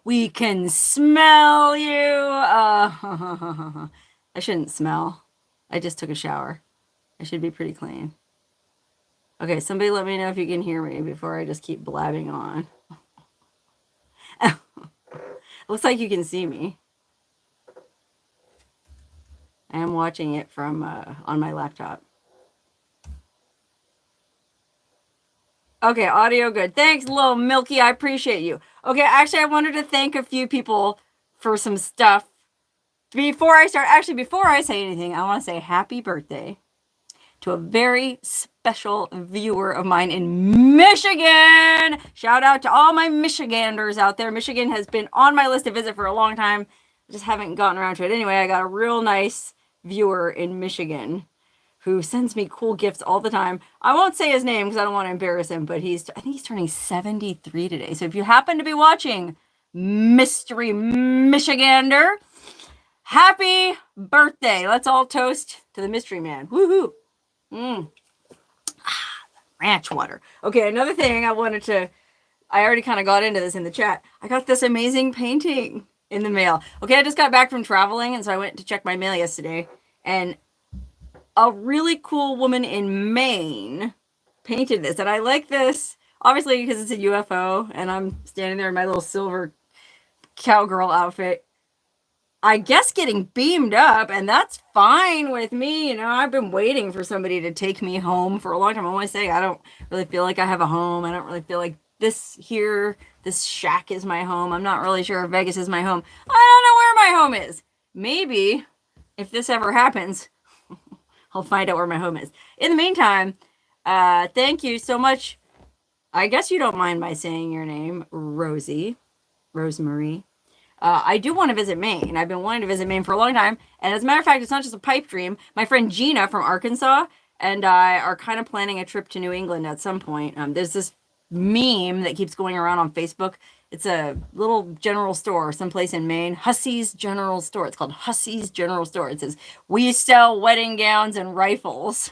We can smell you. I shouldn't smell. I just took a shower. I should be pretty clean. Okay, somebody let me know if you can hear me before I just keep blabbing on. Looks like you can see me. I am watching it from on my laptop. Okay, audio good. Thanks, little Milky. I appreciate you. Okay, actually, I wanted to thank a few people for some stuff. Before I say anything, I want to say happy birthday to a very special viewer of mine in Michigan. Shout out to all my Michiganders out there. Michigan has been on my list to visit for a long time. I just haven't gotten around to it. Anyway, I got a real nice viewer in Michigan who sends me cool gifts all the time. I won't say his name because I don't want to embarrass him, but I think he's turning 73 today. So if you happen to be watching, Mystery Michigander, happy birthday. Let's all toast to the mystery man. Woohoo. Ranch water. Okay, another thing I already kind of got into this in the chat. I got this amazing painting in the mail. Okay, I just got back from traveling, and so I went to check my mail yesterday, and a really cool woman in Maine painted this. And I like this, obviously, because it's a UFO, and I'm standing there in my little silver cowgirl outfit. I guess getting beamed up, and that's fine with me. You know, I've been waiting for somebody to take me home for a long time. I always say I don't really feel like I have a home. I don't really feel like this shack is my home. I'm not really sure if Vegas is my home. I don't know where my home is. Maybe if this ever happens, I'll find out where my home is. In the meantime, thank you so much. I guess you don't mind my saying your name, Rosemarie. I do want to visit Maine. I've been wanting to visit Maine for a long time. And as a matter of fact, it's not just a pipe dream. My friend Gina from Arkansas and I are kind of planning a trip to New England at some point. There's this meme that keeps going around on Facebook. It's a little general store someplace in Maine. Hussey's General Store. It's called Hussey's General Store. It says, we sell wedding gowns and rifles.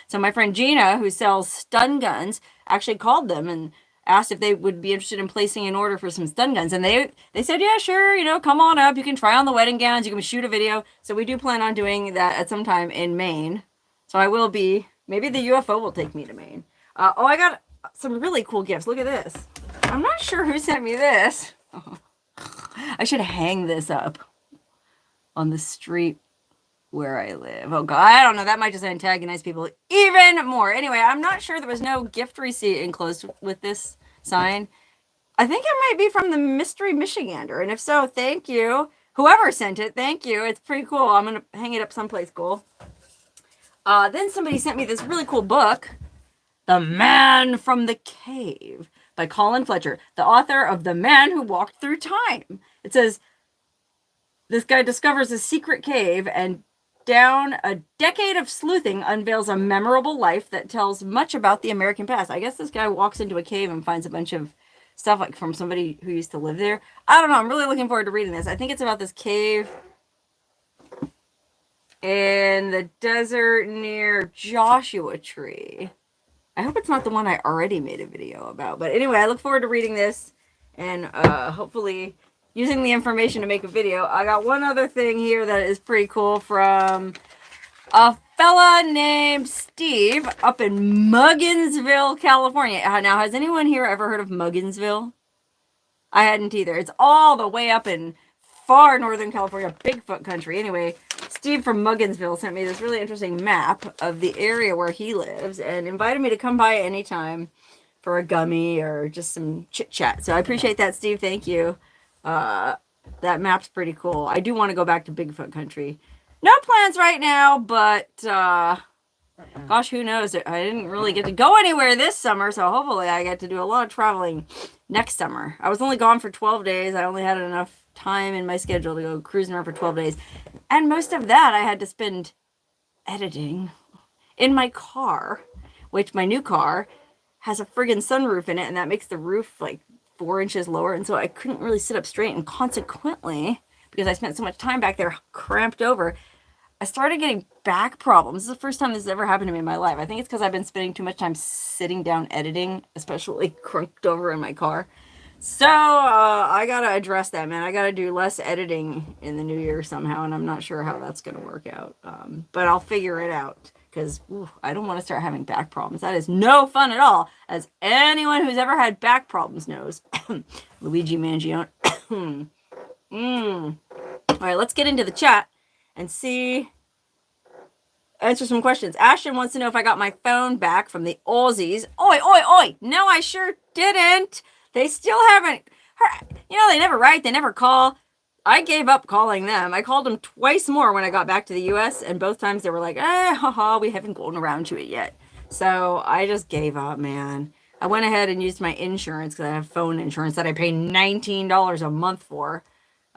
So my friend Gina, who sells stun guns, actually called them and asked if they would be interested in placing an order for some stun guns. And they said, yeah, sure, you know, come on up. You can try on the wedding gowns. You can shoot a video. So we do plan on doing that at some time in Maine. So I will be, maybe the UFO will take me to Maine. I got some really cool gifts. Look at this. I'm not sure who sent me this. I should hang this up on the street where I live. Oh God, I don't know. That might just antagonize people even more. Anyway, I'm not sure there was no gift receipt enclosed with this sign. I think it might be from the Mystery Michigander. And if so, thank you. Whoever sent it, thank you. It's pretty cool. I'm going to hang it up someplace cool. Then somebody sent me this really cool book, The Man from the Cave by Colin Fletcher, the author of The Man Who Walked Through Time. It says, this guy discovers a secret cave and down a decade of sleuthing unveils a memorable life that tells much about the American past. I guess this guy walks into a cave and finds a bunch of stuff like from somebody who used to live there. I don't know. I'm really looking forward to reading this. I think it's about this cave in the desert near Joshua Tree. I hope it's not the one I already made a video about. But anyway, I look forward to reading this and hopefully using the information to make a video. I got one other thing here that is pretty cool from a fella named Steve up in Mugginsville, California. Now, has anyone here ever heard of Mugginsville? I hadn't either. It's all the way up in far northern California, Bigfoot country. Anyway, Steve from Mugginsville sent me this really interesting map of the area where he lives and invited me to come by anytime for a gummy or just some chit chat. So I appreciate that, Steve. Thank you. That map's pretty cool. I do want to go back to Bigfoot country. No plans right now, but gosh, who knows? I didn't really get to go anywhere this summer, so hopefully I get to do a lot of traveling next summer. I was only gone for 12 days. I only had enough time in my schedule to go cruising around for 12 days. And most of that I had to spend editing in my car, which my new car has a friggin' sunroof in it, and that makes the roof like 4 inches lower. And so I couldn't really sit up straight. And consequently, because I spent so much time back there cramped over, I started getting back problems. This is the first time this has ever happened to me in my life. I think it's because I've been spending too much time sitting down editing, especially crunked over in my car. So I gotta address that, man. I gotta do less editing in the new year somehow, and I'm not sure how that's gonna work out. But I'll figure it out because I don't want to start having back problems. That is no fun at all, as anyone who's ever had back problems knows. Luigi Mangione. All right, let's get into the chat and answer some questions. Ashton wants to know if I got my phone back from the Aussies. Oi, oi, oi! No, I sure didn't. They still haven't. They never write, they never call. I gave up calling them. I called them twice more when I got back to the US, and both times they were like, haha, we haven't gotten around to it yet. So I just gave up, man. I went ahead and used my insurance because I have phone insurance that I pay $19 a month for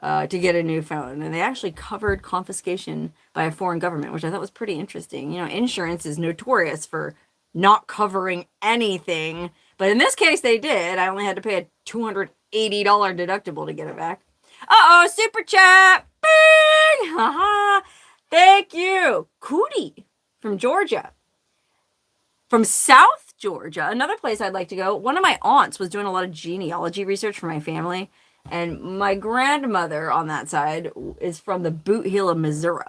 to get a new phone. And they actually covered confiscation by a foreign government, which I thought was pretty interesting. Insurance is notorious for not covering anything. But in this case, they did. I only had to pay a $280 deductible to get it back. Uh-oh, super chat. Bing! Haha. Thank you. Cootie from Georgia. From South Georgia, another place I'd like to go. One of my aunts was doing a lot of genealogy research for my family. And my grandmother on that side is from the Boot Heel of Missouri.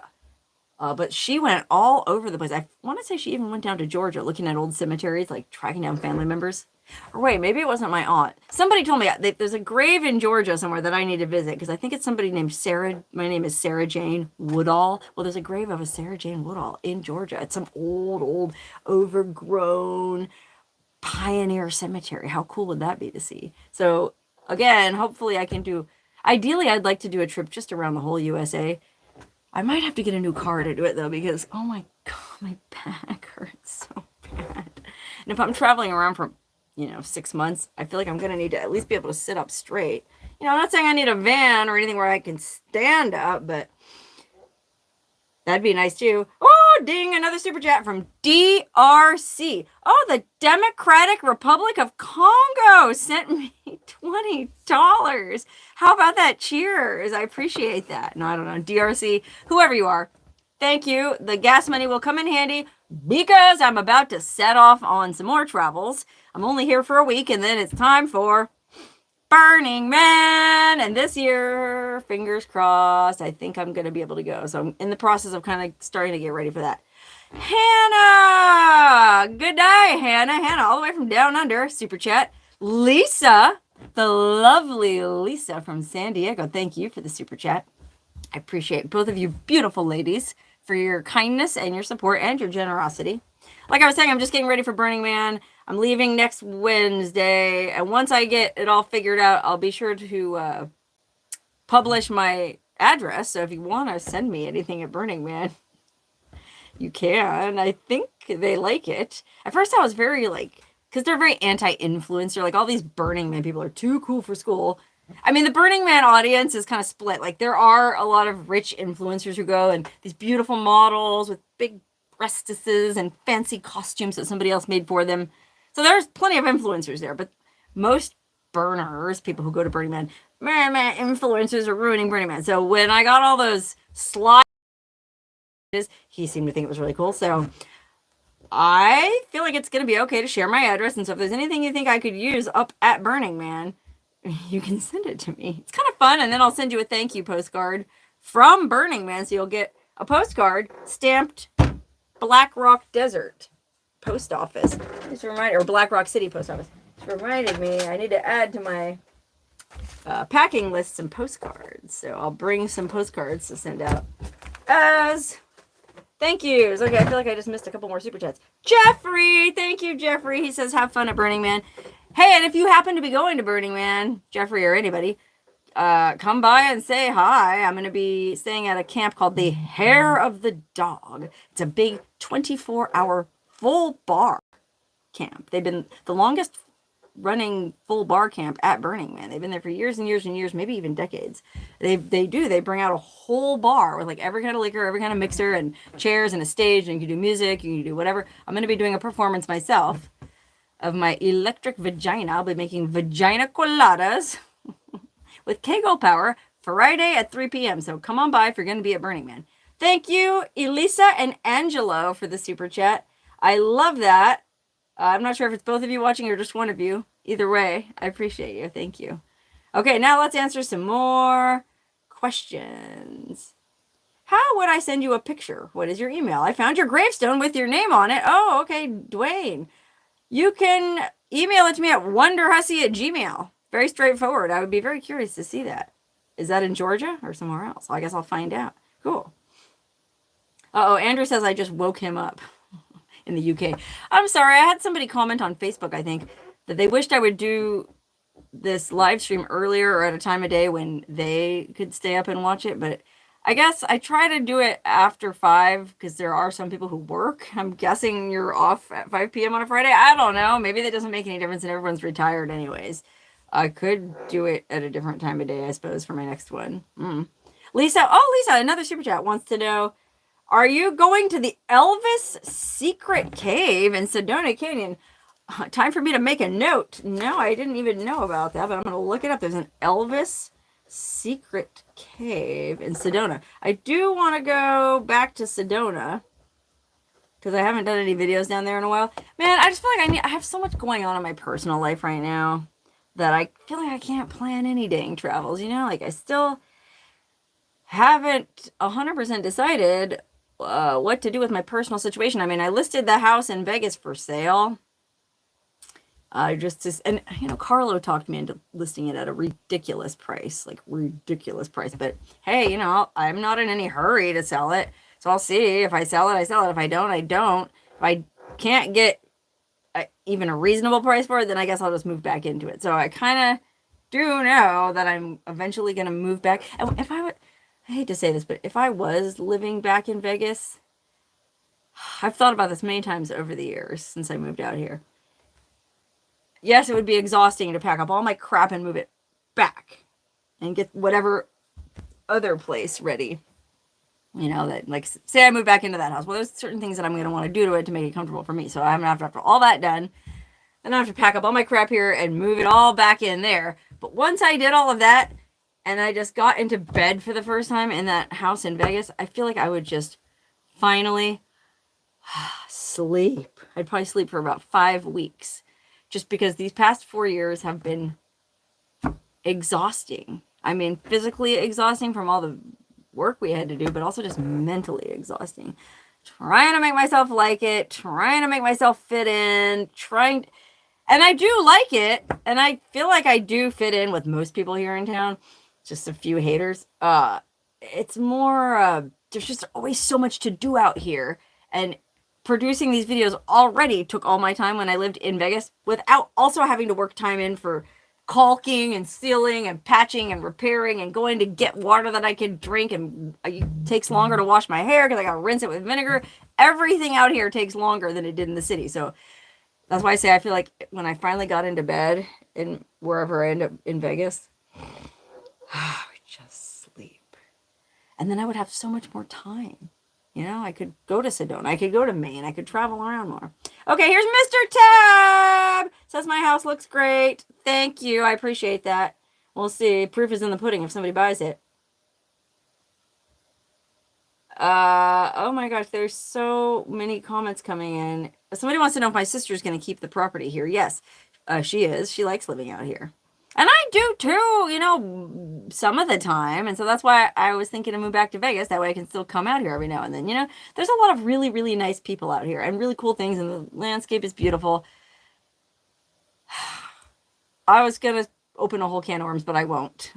But she went all over the place. I want to say she even went down to Georgia looking at old cemeteries, like tracking down family members. Or wait, maybe it wasn't my aunt. Somebody told me there's a grave in Georgia somewhere that I need to visit because I think it's somebody named Sarah. My name is Sarah Jane Woodall. Well, there's a grave of a Sarah Jane Woodall in Georgia. It's some old, overgrown pioneer cemetery. How cool would that be to see? So again, hopefully I can ideally I'd like to do a trip just around the whole USA. I might have to get a new car to do it though, because oh my God, my back hurts so bad. And if I'm traveling around for, 6 months, I feel like I'm going to need to at least be able to sit up straight. I'm not saying I need a van or anything where I can stand up, but that'd be nice too. Oh, ding, another super chat from DRC. Oh, the Democratic Republic of Congo sent me $20. How about that? Cheers. I appreciate that. No, I don't know. DRC, whoever you are, thank you. The gas money will come in handy because I'm about to set off on some more travels. I'm only here for a week, and then it's time for Burning Man. And this year, fingers crossed, I think I'm going to be able to go. So I'm in the process of kind of starting to get ready for that. Hannah! Good day, Hannah. Hannah, all the way from down under. Super chat. Lisa, the lovely Lisa from San Diego. Thank you for the super chat. I appreciate both of you beautiful ladies for your kindness and your support and your generosity. Like I was saying, I'm just getting ready for Burning Man. I'm leaving next Wednesday, and once I get it all figured out, I'll be sure to publish my address. So if you want to send me anything at Burning Man, you can. I think they like it. At first, I was very because they're very anti-influencer. Like all these Burning Man people are too cool for school. I mean, the Burning Man audience is kind of split. Like there are a lot of rich influencers who go, and these beautiful models with big breastises and fancy costumes that somebody else made for them. So there's plenty of influencers there, but most burners, people who go to Burning Man, influencers are ruining Burning Man. So when I got all those slides, he seemed to think it was really cool. So I feel like it's going to be okay to share my address. And so if there's anything you think I could use up at Burning Man, you can send it to me. It's kind of fun. And then I'll send you a thank you postcard from Burning Man. So you'll get a postcard stamped Black Rock Desert Post Office. Just a reminder, or Black Rock City Post Office. Just reminded me I need to add to my packing list some postcards. So I'll bring some postcards to send out as thank yous. Okay, I feel like I just missed a couple more super chats. Jeffrey, thank you, Jeffrey. He says, have fun at Burning Man. Hey, and if you happen to be going to Burning Man, Jeffrey or anybody, come by and say hi. I'm going to be staying at a camp called the Hair of the Dog. It's a big 24-hour full bar camp. They've been the longest running full bar camp at Burning Man. They've been there for years and years and years, maybe even decades. They bring out a whole bar with like every kind of liquor, every kind of mixer and chairs and a stage, and you can do music, you can do whatever. I'm going to be doing a performance myself of my electric vagina. I'll be making vagina coladas with Kegel Power Friday at 3 p.m. So come on by if you're going to be at Burning Man. Thank you, Elisa and Angelo, for the super chat. I love that. I'm not sure if it's both of you watching or just one of you. Either way, I appreciate you. Thank you. Okay, now let's answer some more questions. How would I send you a picture? What is your email? I found your gravestone with your name on it. Oh, okay, Dwayne. You can email it to me at wonderhussy@gmail. Very straightforward. I would be very curious to see that. Is that in Georgia or somewhere else? I guess I'll find out. Cool. Oh, Andrew says I just woke him up in the UK. I'm sorry. I had somebody comment on Facebook, I think, that they wished I would do this live stream earlier or at a time of day when they could stay up and watch it, but I guess I try to do it after 5 because there are some people who work. I'm guessing you're off at 5 p.m. on a Friday. I don't know. Maybe that doesn't make any difference and everyone's retired anyways. I could do it at a different time of day, I suppose, for my next one. Lisa, another super chat wants to know, are you going to the Elvis secret cave in Sedona Canyon? Time for me to make a note. No, I didn't even know about that, but I'm going to look it up. There's an Elvis secret cave in Sedona. I do want to go back to Sedona because I haven't done any videos down there in a while. Man, I just feel like I have so much going on in my personal life right now that I feel like I can't plan any dang travels, you know? Like I still haven't 100% decided what to do with my personal situation. I mean, I listed the house in Vegas for sale. And you know, Carlo talked me into listing it at a ridiculous price, But hey, you know, I'm not in any hurry to sell it, so I'll see. If I sell it, I sell it. If I don't, I don't. If I can't get even a reasonable price for it, then I guess I'll just move back into it. So I kind of do know that I'm eventually going to move back. And if I hate to say this, but if I was living back in Vegas, I've thought about this many times over the years since I moved out here. Yes, it would be exhausting to pack up all my crap and move it back and get whatever other place ready. You know, that, like, say I move back into that house. Well, there's certain things that I'm going to want to do to it to make it comfortable for me. So I'm going to have all that done. Then I have to pack up all my crap here and move it all back in there. But once I did all of that and I just got into bed for the first time in that house in Vegas, I feel like I would just finally sleep. I'd probably sleep for about 5 weeks. Just because these past 4 years have been exhausting. I mean, physically exhausting from all the work we had to do, but also just mentally exhausting. Trying to make myself like it, trying to make myself fit in, and I do like it, and I feel like I do fit in with most people here in town. Just a few haters. It's more, there's just always so much to do out here, and producing these videos already took all my time when I lived in Vegas without also having to work time in for caulking and sealing and patching and repairing and going to get water that I could drink, and it takes longer to wash my hair because I gotta rinse it with vinegar. Everything out here takes longer than it did in the city. So that's why I say I feel like when I finally got into bed in wherever I end up in Vegas, I would just sleep. And then I would have so much more time. You know, I could go to Sedona. I could go to Maine. I could travel around more. Okay, here's Mr. Tab. Says my house looks great. Thank you. I appreciate that. We'll see. Proof is in the pudding if somebody buys it. Oh my gosh, there's so many comments coming in. Somebody wants to know if my sister's going to keep the property here. Yes, she is. She likes living out here. And I do too, you know, some of the time. And so that's why I was thinking to move back to Vegas. That way I can still come out here every now and then. You know, there's a lot of really, really nice people out here and really cool things. And the landscape is beautiful. I was going to open a whole can of worms, but I won't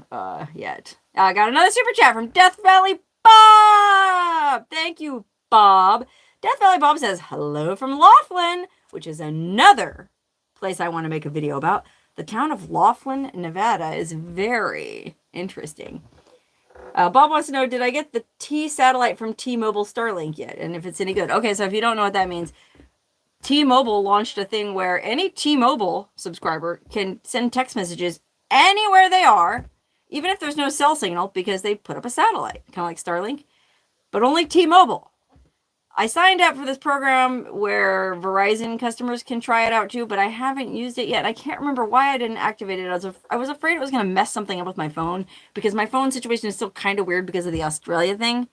yet. I got another super chat from Death Valley Bob. Thank you, Bob. Death Valley Bob says, hello from Laughlin, which is another place I want to make a video about. The town of Laughlin, Nevada is very interesting. Bob wants to know, did I get the T satellite from T-Mobile Starlink yet? And if it's any good. Okay, so if you don't know what that means, T-Mobile launched a thing where any T-Mobile subscriber can send text messages anywhere they are, even if there's no cell signal, because they put up a satellite, kind of like Starlink, but only T-Mobile. I signed up for this program where Verizon customers can try it out too, but I haven't used it yet. I can't remember why I didn't activate it. I was afraid it was going to mess something up with my phone because my phone situation is still kind of weird because of the Australia thing.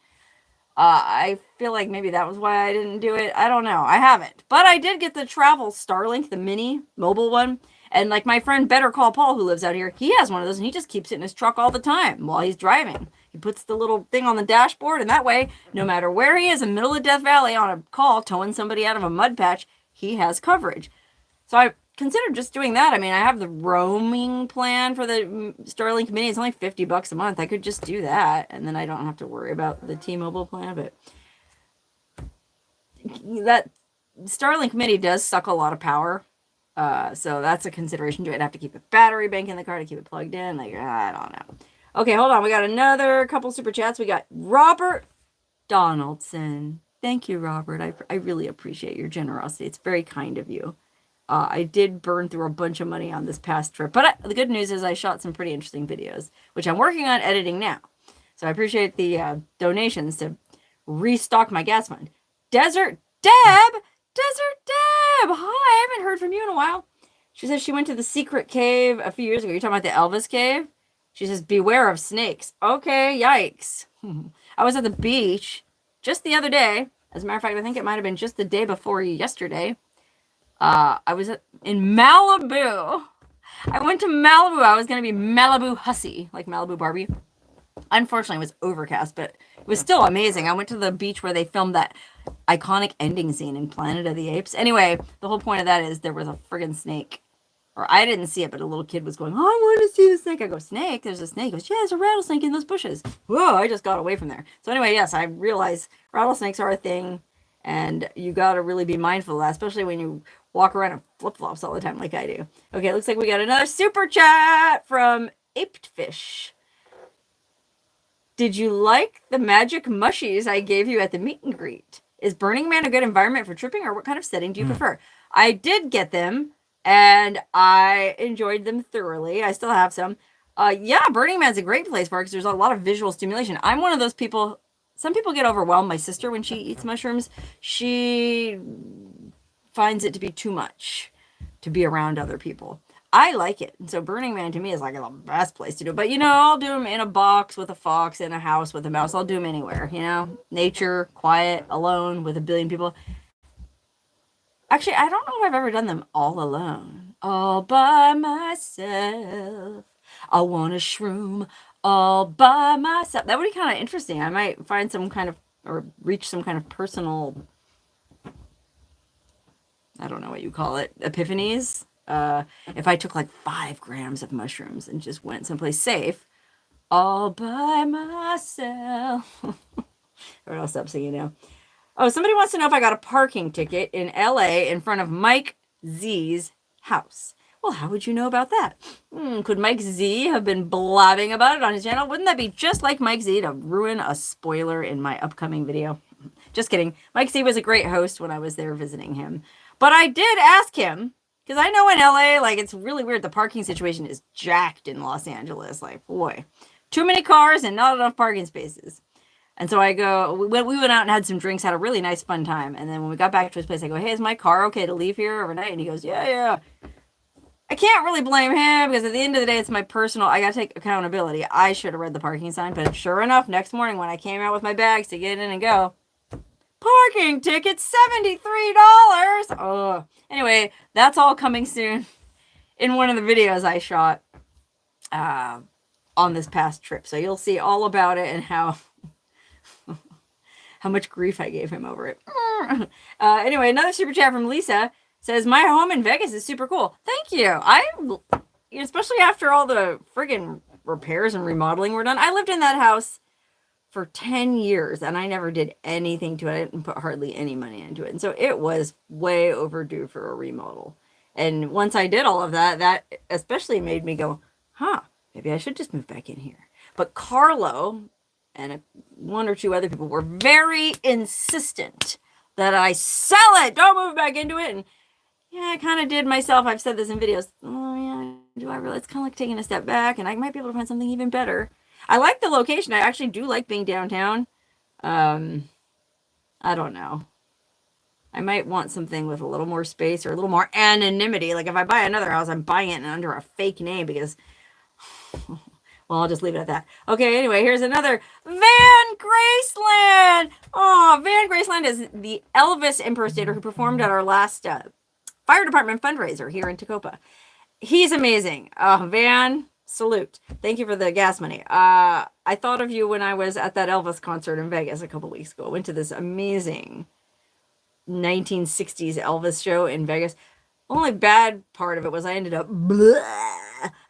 I feel like maybe that was why I didn't do it. I don't know. I haven't. But I did get the travel Starlink, the mini mobile one. And like my friend Better Call Paul, who lives out here, he has one of those and he just keeps it in his truck all the time while he's driving. He puts the little thing on the dashboard, and that way, no matter where he is in the middle of Death Valley on a call, towing somebody out of a mud patch, he has coverage. So I considered just doing that. I mean, I have the roaming plan for the Starlink Mini. It's only $50 a month. I could just do that, and then I don't have to worry about the T-Mobile plan. But that Starlink Mini does suck a lot of power. So that's a consideration to it. I have to keep a battery bank in the car to keep it plugged in. Like, I don't know. Okay, hold on. We got another couple super chats. We got Robert Donaldson. Thank you, Robert. I really appreciate your generosity. It's very kind of you. I did burn through a bunch of money on this past trip. But the good news is I shot some pretty interesting videos, which I'm working on editing now. So I appreciate the donations to restock my gas fund. Desert Deb! Hi, I haven't heard from you in a while. She says she went to the secret cave a few years ago. You're talking about the Elvis cave? She says, beware of snakes. Okay, yikes. I was at the beach just the other day. As a matter of fact, I think it might have been just the day before yesterday. I was in Malibu. I went to Malibu. I was going to be Malibu hussy, like Malibu Barbie. Unfortunately, it was overcast, but it was still amazing. I went to the beach where they filmed that iconic ending scene in Planet of the Apes. Anyway, the whole point of that is there was a friggin' snake. Or I didn't see it, but a little kid was going, oh, I want to see the snake. I go, snake? There's a snake. He goes, yeah, there's a rattlesnake in those bushes. Whoa, I just got away from there. So anyway, yes, I realize rattlesnakes are a thing, and you got to really be mindful of that, especially when you walk around in flip-flops all the time like I do. Okay, looks like we got another super chat from Aped Fish. Did you like the magic mushies I gave you at the meet and greet? Is Burning Man a good environment for tripping, or what kind of setting do you prefer? I did get them, and I enjoyed them thoroughly. I still have some. Yeah, Burning Man's a great place for it because there's a lot of visual stimulation. I'm one of those people. Some people get overwhelmed. My sister, when she eats mushrooms, she finds it to be too much to be around other people. I like it. And so Burning Man to me is like the best place to do it. But, you know, I'll do them in a box with a fox, in a house with a mouse. I'll do them anywhere, you know, nature, quiet, alone with a billion people. Actually, I don't know if I've ever done them all alone. All by myself. I want a shroom all by myself. That would be kind of interesting. I might find some kind of, or reach some kind of personal, I don't know what you call it, epiphanies. If I took like 5 grams of mushrooms and just went someplace safe, all by myself. Or I'll stop singing now. Oh, somebody wants to know if I got a parking ticket in LA in front of Mike Z's house. Well, how would you know about that? Could Mike Z have been blabbing about it on his channel? Wouldn't that be just like Mike Z to ruin a spoiler in my upcoming video? Just kidding. Mike Z was a great host when I was there visiting him. But I did ask him, because I know in LA, like, it's really weird. The parking situation is jacked in Los Angeles. Like, boy, too many cars and not enough parking spaces. And so I go, we went out and had some drinks, had a really nice, fun time. And then when we got back to his place, I go, hey, is my car okay to leave here overnight? And he goes, yeah. I can't really blame him because at the end of the day, it's my personal, I got to take accountability. I should have read the parking sign. But sure enough, next morning when I came out with my bags to get in and go, parking ticket, $73. Oh, anyway, that's all coming soon in one of the videos I shot on this past trip. So you'll see all about it and how much grief I gave him over it. Anyway, another super chat from Lisa says, my home in Vegas is super cool. Thank you. Especially after all the friggin' repairs and remodeling were done. I lived in that house for 10 years and I never did anything to it. I didn't put hardly any money into it. And so it was way overdue for a remodel. And once I did all of that, that especially made me go, maybe I should just move back in here. But Carlo and 1 or 2 other people were very insistent that I sell it. Don't move back into it. And yeah, I kind of did myself. I've said this in videos. Oh yeah, do I really? It's kind of like taking a step back and I might be able to find something even better. I like the location. I actually do like being downtown. I don't know. I might want something with a little more space or a little more anonymity. Like if I buy another house, I'm buying it under a fake name because, well, I'll just leave it at that. Okay, anyway, here's another Van Graceland. Oh, Van Graceland is the Elvis impersonator who performed at our last fire department fundraiser here in Tacoma. He's amazing. Van, salute. Thank you for the gas money. I thought of you when I was at that Elvis concert in Vegas a couple weeks ago. I went to this amazing 1960s Elvis show in Vegas. Only bad part of it was I ended up blah.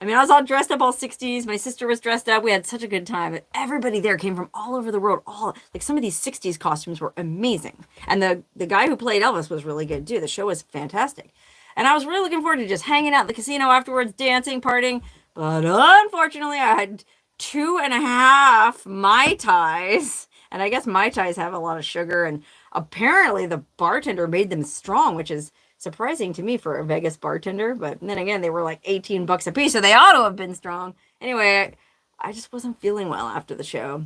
I mean, I was all dressed up all 60s. My sister was dressed up. We had such a good time. Everybody there came from all over the world. All like some of these 60s costumes were amazing. And the guy who played Elvis was really good too. The show was fantastic. And I was really looking forward to just hanging out at the casino afterwards, dancing, partying. But unfortunately, I had 2.5 Mai Tais. And I guess Mai Tais have a lot of sugar. And apparently the bartender made them strong, which is surprising to me for a Vegas bartender. But then again, they were like $18 a piece, so they ought to have been strong. Anyway, I just wasn't feeling well after the show.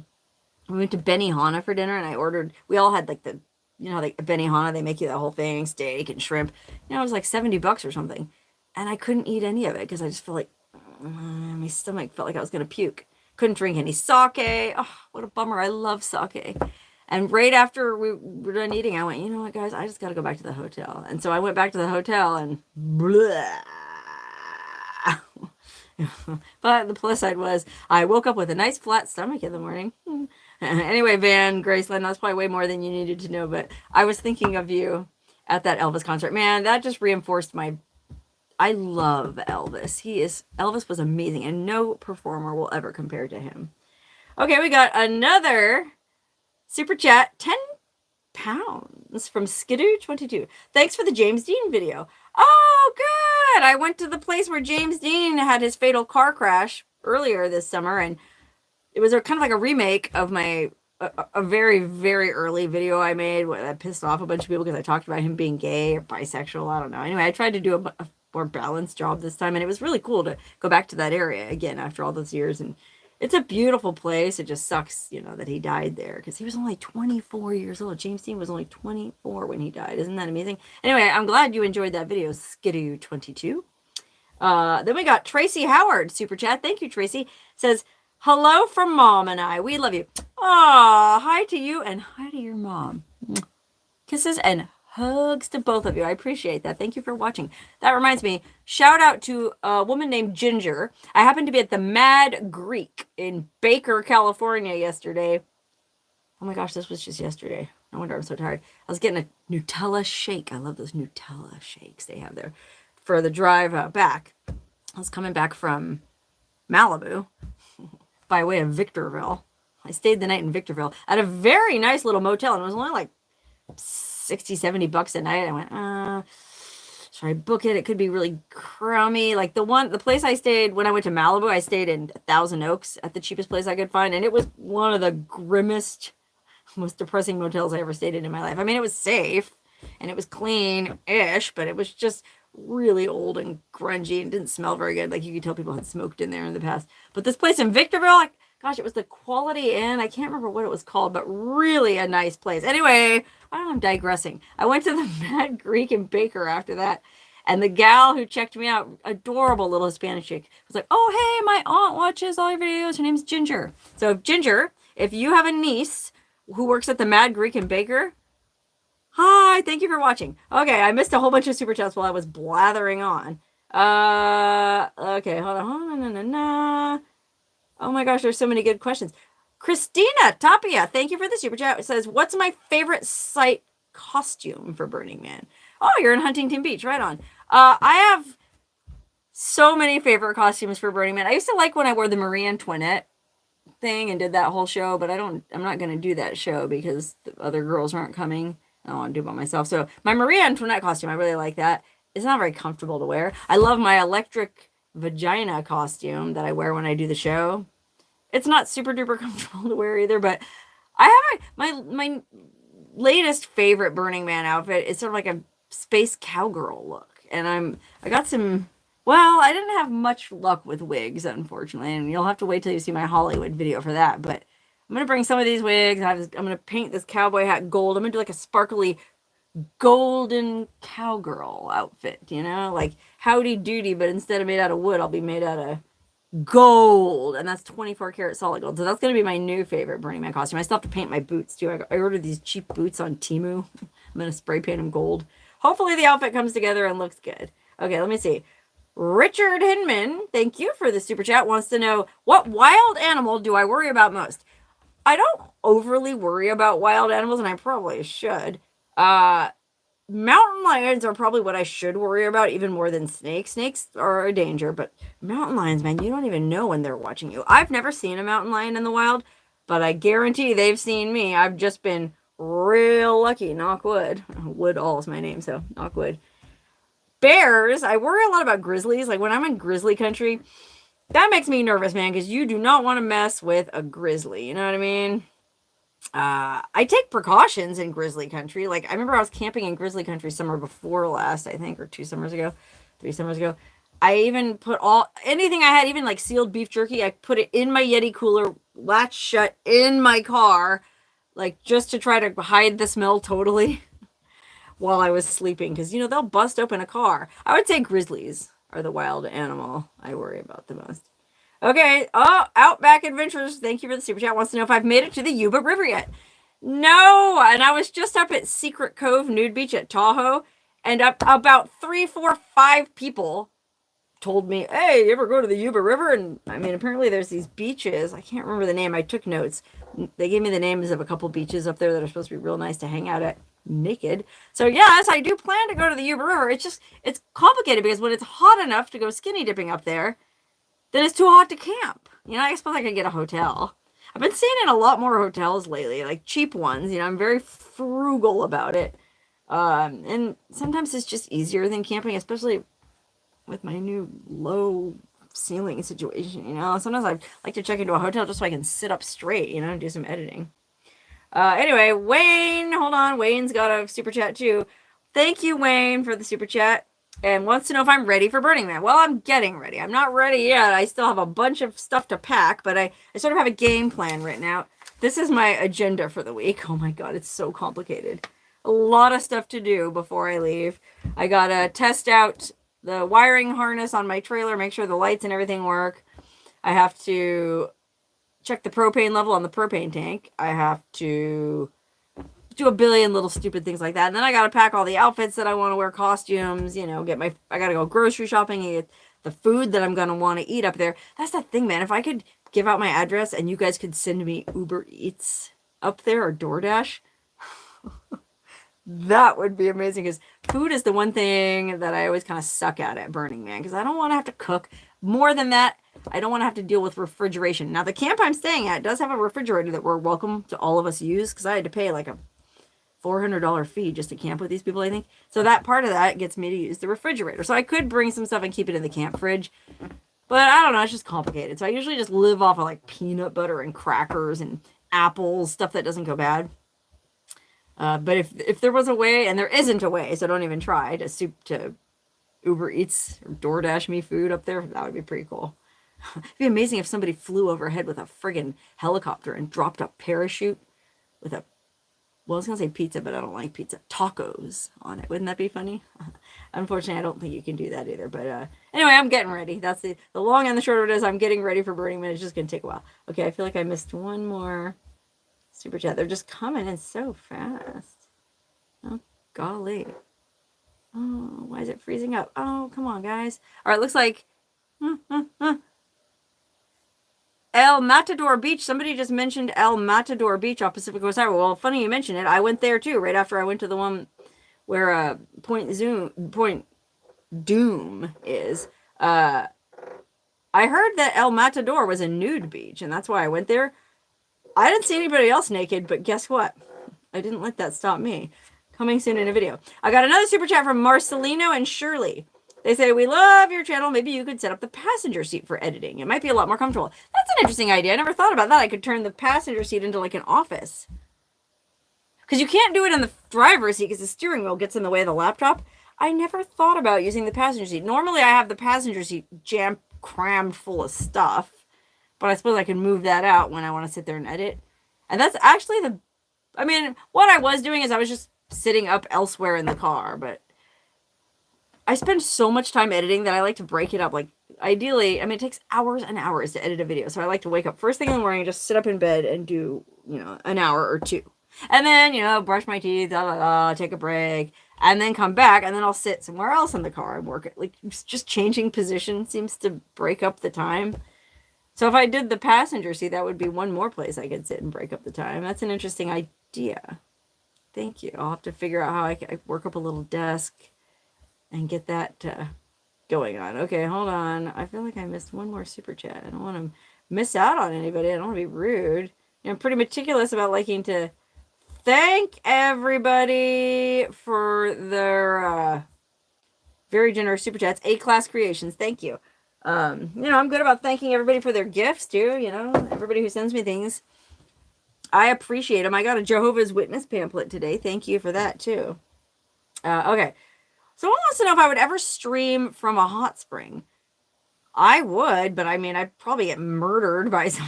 We went to Benihana for dinner, and I ordered. We all had like the, like Benihana, they make you the whole thing, steak and shrimp. It was like $70 or something, and I couldn't eat any of it because I just felt like my stomach felt like I was gonna puke. Couldn't drink any sake. Oh, what a bummer! I love sake. And right after we were done eating, I went, you know what, guys, I just got to go back to the hotel. And so I went back to the hotel and blah. But the plus side was I woke up with a nice flat stomach in the morning. Anyway, Van, Graceland, that's probably way more than you needed to know. But I was thinking of you at that Elvis concert. Man, that just reinforced I love Elvis. Elvis was amazing, and no performer will ever compare to him. Okay, we got another super chat, 10 pounds from Skidoo22. Thanks for the James Dean video. Oh, good. I went to the place where James Dean had his fatal car crash earlier this summer, and it was kind of like a remake of my a very, very early video I made that pissed off a bunch of people because I talked about him being gay or bisexual. I don't know. Anyway, I tried to do a more balanced job this time, and it was really cool to go back to that area again after all those years. And it's a beautiful place. It just sucks, that he died there because he was only 24 years old. James Dean was only 24 when he died. Isn't that amazing? Anyway, I'm glad you enjoyed that video, Skidoo22. Then we got Tracy Howard, super chat. Thank you, Tracy. Says, hello from Mom and I. We love you. Aw, hi to you and hi to your mom. Kisses and hugs to both of you. I appreciate that. Thank you for watching. That reminds me, shout out to a woman named Ginger. I happened to be at the Mad Greek in Baker, California yesterday. Oh my gosh, this was just yesterday. No wonder I'm so tired. I was getting a Nutella shake. I love those Nutella shakes they have there for the drive back. I was coming back from Malibu by way of Victorville. I stayed the night in Victorville at a very nice little motel, and it was only like $60-$70 a night. I went, should I book it? It could be really crummy. Like the place I stayed when I went to Malibu, I stayed in Thousand Oaks at the cheapest place I could find, and it was one of the grimmest, most depressing motels I ever stayed in my life. I mean, it was safe and it was clean-ish, but it was just really old and grungy and didn't smell very good. Like you could tell people had smoked in there in the past. But this place in Victorville, gosh, it was the Quality Inn. I can't remember what it was called, but really a nice place. Anyway, I'm digressing. I went to the Mad Greek in Baker after that. And the gal who checked me out, adorable little Hispanic chick, was like, oh, hey, my aunt watches all your videos. Her name's Ginger. So Ginger, if you have a niece who works at the Mad Greek in Baker, hi, thank you for watching. Okay, I missed a whole bunch of super chats while I was blathering on. Okay, hold on. Oh my gosh, there's so many good questions. Christina Tapia, thank you for the super chat. It says, what's my favorite site costume for Burning Man? Oh, you're in Huntington Beach, right on. I have so many favorite costumes for Burning Man. I used to like when I wore the Marie Antoinette thing and did that whole show, but I'm not going to do that show because the other girls aren't coming. I don't want to do it by myself. So my Marie Antoinette costume, I really like that. It's not very comfortable to wear. I love my electric vagina costume that I wear when I do the show. It's not super duper comfortable to wear either, but I have my latest favorite Burning Man outfit. It's sort of like a space cowgirl look. And I got some, well, I didn't have much luck with wigs, unfortunately. And you'll have to wait till you see my Hollywood video for that. But I'm going to bring some of these wigs. I'm going to paint this cowboy hat gold. I'm going to do like a sparkly golden cowgirl outfit, like Howdy Doody, but instead of made out of wood, I'll be made out of gold, and that's 24 karat solid gold. So that's going to be my new favorite Burning Man costume. I still have to paint my boots too. I ordered these cheap boots on Temu. I'm going to spray paint them gold. Hopefully the outfit comes together and looks good. Okay, let me see. Richard Hinman, thank you for the super chat, wants to know, what wild animal do I worry about most? I don't overly worry about wild animals, and I probably should. Mountain lions are probably what I should worry about even more than snakes. Snakes are a danger, but mountain lions, man, you don't even know when they're watching you. I've never seen a mountain lion in the wild, but I guarantee they've seen me. I've just been real lucky, knock wood. Wood all is my name, so knock wood. Bears, I worry a lot about grizzlies. Like when I'm in grizzly country, that makes me nervous, man, because you do not want to mess with a grizzly. You know what I mean? I take precautions in grizzly country. Like I remember I was camping in grizzly country summer before last, I think, or 2 summers ago, 3 summers ago. I even put anything I had, even like sealed beef jerky, I put it in my Yeti cooler, latch shut in my car, like just to try to hide the smell totally while I was sleeping, because they'll bust open a car. I would say grizzlies are the wild animal I worry about the most. Okay. Oh, Outback Adventures. Thank you for the super chat. Wants to know if I've made it to the Yuba River yet. No. And I was just up at Secret Cove Nude Beach at Tahoe, and about 3, 4, 5 people told me, hey, you ever go to the Yuba River? And I mean, apparently there's these beaches. I can't remember the name. I took notes. They gave me the names of a couple beaches up there that are supposed to be real nice to hang out at naked. So yes, I do plan to go to the Yuba River. It's complicated because when it's hot enough to go skinny dipping up there, then it's too hot to camp. I suppose I could get a hotel. I've been staying in a lot more hotels lately, like cheap ones. I'm very frugal about it. And sometimes it's just easier than camping, especially with my new low ceiling situation. Sometimes I like to check into a hotel just so I can sit up straight, and do some editing. Anyway, Wayne, hold on. Wayne's got a super chat too. Thank you, Wayne, for the super chat. And wants to know if I'm ready for Burning Man. Well, I'm getting ready. I'm not ready yet. I still have a bunch of stuff to pack, but I sort of have a game plan written out. This is my agenda for the week. Oh my God, it's so complicated. A lot of stuff to do before I leave. I gotta test out the wiring harness on my trailer, make sure the lights and everything work. I have to check the propane level on the propane tank. I have to do a billion little stupid things like that. And then I got to pack all the outfits that I want to wear, costumes, I got to go grocery shopping and get the food that I'm going to want to eat up there. That's the thing, man. If I could give out my address and you guys could send me Uber Eats up there or DoorDash, that would be amazing, because food is the one thing that I always kind of suck at Burning Man, because I don't want to have to cook. More than that, I don't want to have to deal with refrigeration. Now, the camp I'm staying at does have a refrigerator that we're welcome to all of us use, because I had to pay like a $400 fee just to camp with these people, I think. So that part of that gets me to use the refrigerator. So I could bring some stuff and keep it in the camp fridge. But I don't know, it's just complicated. So I usually just live off of like peanut butter and crackers and apples, stuff that doesn't go bad. But if there was a way, and there isn't a way, so don't even try to Uber Eats or DoorDash me food up there, that would be pretty cool. It'd be amazing if somebody flew overhead with a friggin' helicopter and dropped a parachute with I was going to say pizza, but I don't like pizza, tacos on it. Wouldn't that be funny? Unfortunately, I don't think you can do that either. But anyway, I'm getting ready. That's the long and the short of it is I'm getting ready for Burning Man. It's just going to take a while. Okay, I feel like I missed one more super chat. They're just coming in so fast. Oh, golly. Oh, why is it freezing up? Oh, come on, guys. All right, looks like El Matador Beach. Somebody just mentioned El Matador Beach off Pacific Coast Highway. Well, funny you mention it. I went there too, right after I went to the one where Point Doom is. I heard that El Matador was a nude beach, and that's why I went there. I didn't see anybody else naked, but guess what? I didn't let that stop me. Coming soon in a video. I got another super chat from Marcelino and Shirley. They say, we love your channel. Maybe you could set up the passenger seat for editing. It might be a lot more comfortable. That's an interesting idea. I never thought about that. I could turn the passenger seat into like an office. Because you can't do it in the driver's seat because the steering wheel gets in the way of the laptop. I never thought about using the passenger seat. Normally I have the passenger seat crammed full of stuff. But I suppose I can move that out when I want to sit there and edit. And that's actually what I was doing is I was just sitting up elsewhere in the car. But I spend so much time editing that I like to break it up. Like, ideally, it takes hours and hours to edit a video. So I like to wake up first thing in the morning, just sit up in bed and do, an hour or two. And then, brush my teeth, take a break, and then come back, and then I'll sit somewhere else in the car and work it. Like, just changing position seems to break up the time. So if I did the passenger seat, that would be one more place I could sit and break up the time. That's an interesting idea. Thank you. I'll have to figure out how I can work up a little desk and get that going on. Okay, hold on. I feel like I missed one more super chat. I don't want to miss out on anybody. I don't want to be rude. I'm pretty meticulous about liking to thank everybody for their very generous super chats. A-class creations. Thank you. I'm good about thanking everybody for their gifts too. Everybody who sends me things. I appreciate them. I got a Jehovah's Witness pamphlet today. Thank you for that too. Okay. Someone wants to know if I would ever stream from a hot spring. I would, but I mean, I'd probably get murdered by some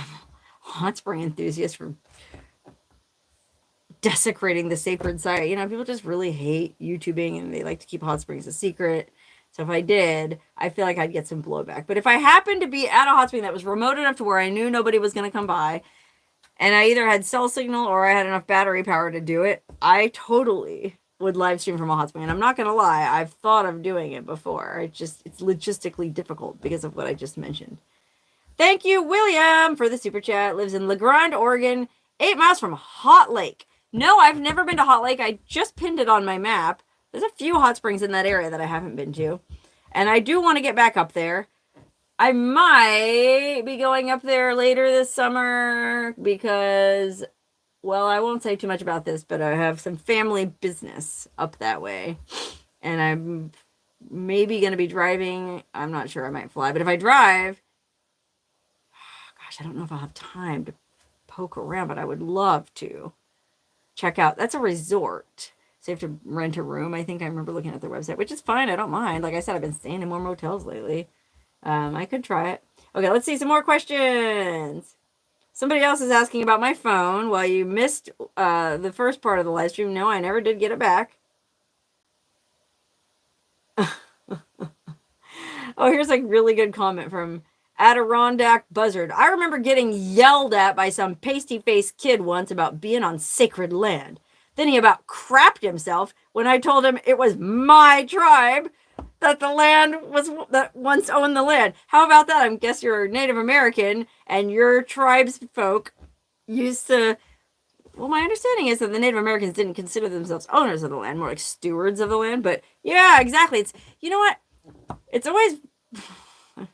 hot spring enthusiasts for desecrating the sacred site. People just really hate YouTubing and they like to keep hot springs a secret. So if I did, I feel like I'd get some blowback. But if I happened to be at a hot spring that was remote enough to where I knew nobody was going to come by, and I either had cell signal or I had enough battery power to do it, I totally would live stream from a hot spring. And I'm not going to lie, I've thought of doing it before. It's logistically difficult because of what I just mentioned. Thank you, William, for the super chat. Lives in La Grande, Oregon, 8 miles from Hot Lake. No, I've never been to Hot Lake. I just pinned it on my map. There's a few hot springs in that area that I haven't been to. And I do want to get back up there. I might be going up there later this summer because, well, I won't say too much about this, but I have some family business up that way. And I'm maybe going to be driving. I'm not sure. I might fly. But if I drive, gosh, I don't know if I'll have time to poke around, but I would love to check out. That's a resort. So you have to rent a room. I think I remember looking at their website, which is fine. I don't mind. Like I said, I've been staying in more motels lately. I could try it. Okay, let's see some more questions. Somebody else is asking about my phone. While you missed the first part of the live stream, no, I never did get it back. Oh, here's a really good comment from Adirondack Buzzard. I remember getting yelled at by some pasty-faced kid once about being on sacred land. Then he about crapped himself when I told him it was my tribe that the land was that once owned the land. How about that? I guess you're Native American and your tribe's folk used to. Well, my understanding is that the Native Americans didn't consider themselves owners of the land, more like stewards of the land. But yeah, exactly. It's, you know what? It's always. I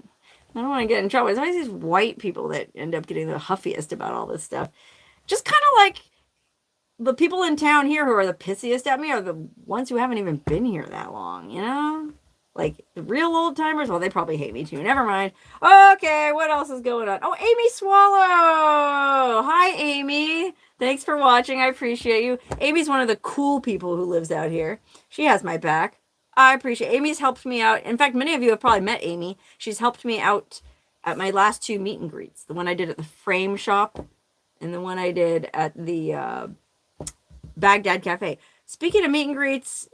don't want to get in trouble. It's always these white people that end up getting the huffiest about all this stuff. Just kind of like the people in town here who are the pissiest at me are the ones who haven't even been here that long, Like the real old timers, well, they probably hate me too. Never mind. Okay, what else is going on? Oh, Amy Swallow. Hi, Amy. Thanks for watching. I appreciate you. Amy's one of the cool people who lives out here. She has my back. I appreciate Amy's helped me out. In fact, many of you have probably met Amy. She's helped me out at my last 2 meet and greets. The one I did at the frame shop and the one I did at the Baghdad Cafe. Speaking of meet and greets,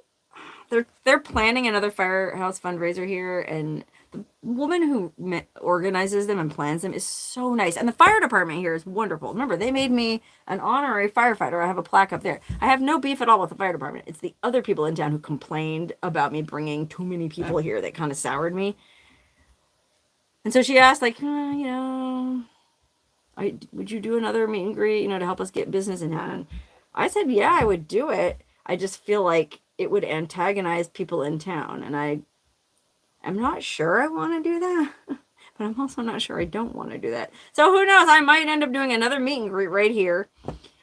they're planning another firehouse fundraiser here, and the woman who organizes them and plans them is so nice. And the fire department here is wonderful. Remember, they made me an honorary firefighter. I have a plaque up there. I have no beef at all with the fire department. It's the other people in town who complained about me bringing too many people here that kind of soured me. And so she asked, like, would you do another meet and greet, to help us get business in town? And I said, yeah, I would do it. I just feel like it would antagonize people in town. And I'm not sure I want to do that, but I'm also not sure I don't want to do that. So who knows? I might end up doing another meet and greet right here.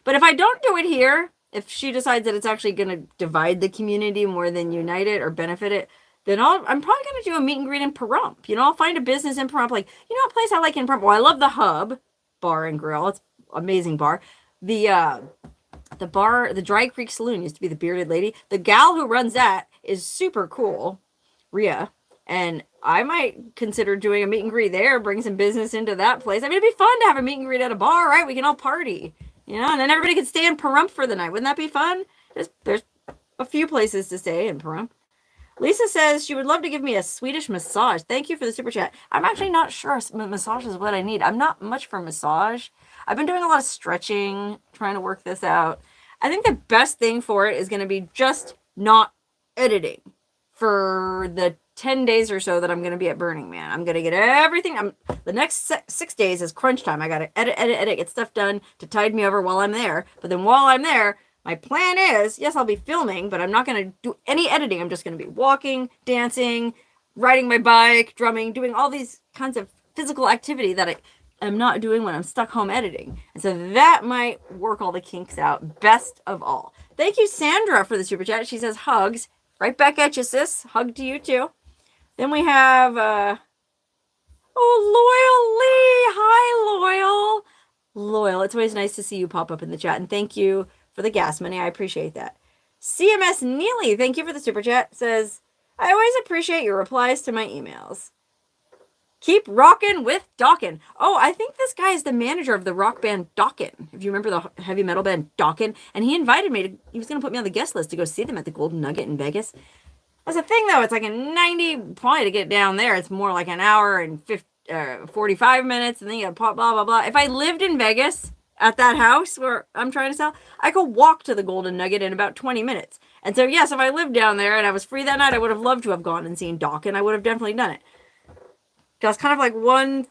But if I don't do it here, if she decides that it's actually going to divide the community more than unite it or benefit it, then I'm probably going to do a meet and greet in Pahrump. I'll find a business in Pahrump. Like, a place I like in Pahrump. Well, I love the Hub Bar and Grill. It's an amazing bar. The bar, the Dry Creek Saloon used to be the Bearded Lady. The gal who runs that is super cool, Rhea. And I might consider doing a meet and greet there, bring some business into that place. I mean, it'd be fun to have a meet and greet at a bar, right? We can all party, and then everybody could stay in Pahrump for the night. Wouldn't that be fun? There's a few places to stay in Pahrump. Lisa says she would love to give me a Swedish massage. Thank you for the super chat. I'm actually not sure massage is what I need. I'm not much for massage. I've been doing a lot of stretching, trying to work this out. I think the best thing for it is going to be just not editing for the 10 days or so that I'm going to be at Burning Man. I'm going to get everything. The next 6 days is crunch time. I got to edit, get stuff done to tide me over while I'm there. But then while I'm there, my plan is, yes, I'll be filming, but I'm not going to do any editing. I'm just going to be walking, dancing, riding my bike, drumming, doing all these kinds of physical activity that I'm not doing when I'm stuck home editing. And so that might work all the kinks out best of all. Thank you, Sandra, for the super chat. She says hugs. Right back at you, sis. Hug to you, too. Then we have, oh, Loyal Lee. Hi, Loyal. Loyal. It's always nice to see you pop up in the chat. And thank you for the gas money. I appreciate that. CMS Neely, thank you for the super chat. Says, I always appreciate your replies to my emails. Keep rocking with Dawkin. Oh, I think this guy is the manager of the rock band Dawkin. If you remember the heavy metal band Dawkin. And he invited me to, he was going to put me on the guest list to go see them at the Golden Nugget in Vegas. That's the thing, though. It's like a 90, probably to get down there. It's more like an hour and 45 minutes. And then you got to pop, blah, blah, blah. If I lived in Vegas at that house where I'm trying to sell, I could walk to the Golden Nugget in about 20 minutes. And so, yes, if I lived down there and I was free that night, I would have loved to have gone and seen Dawkin. I would have definitely done it. That's kind of like one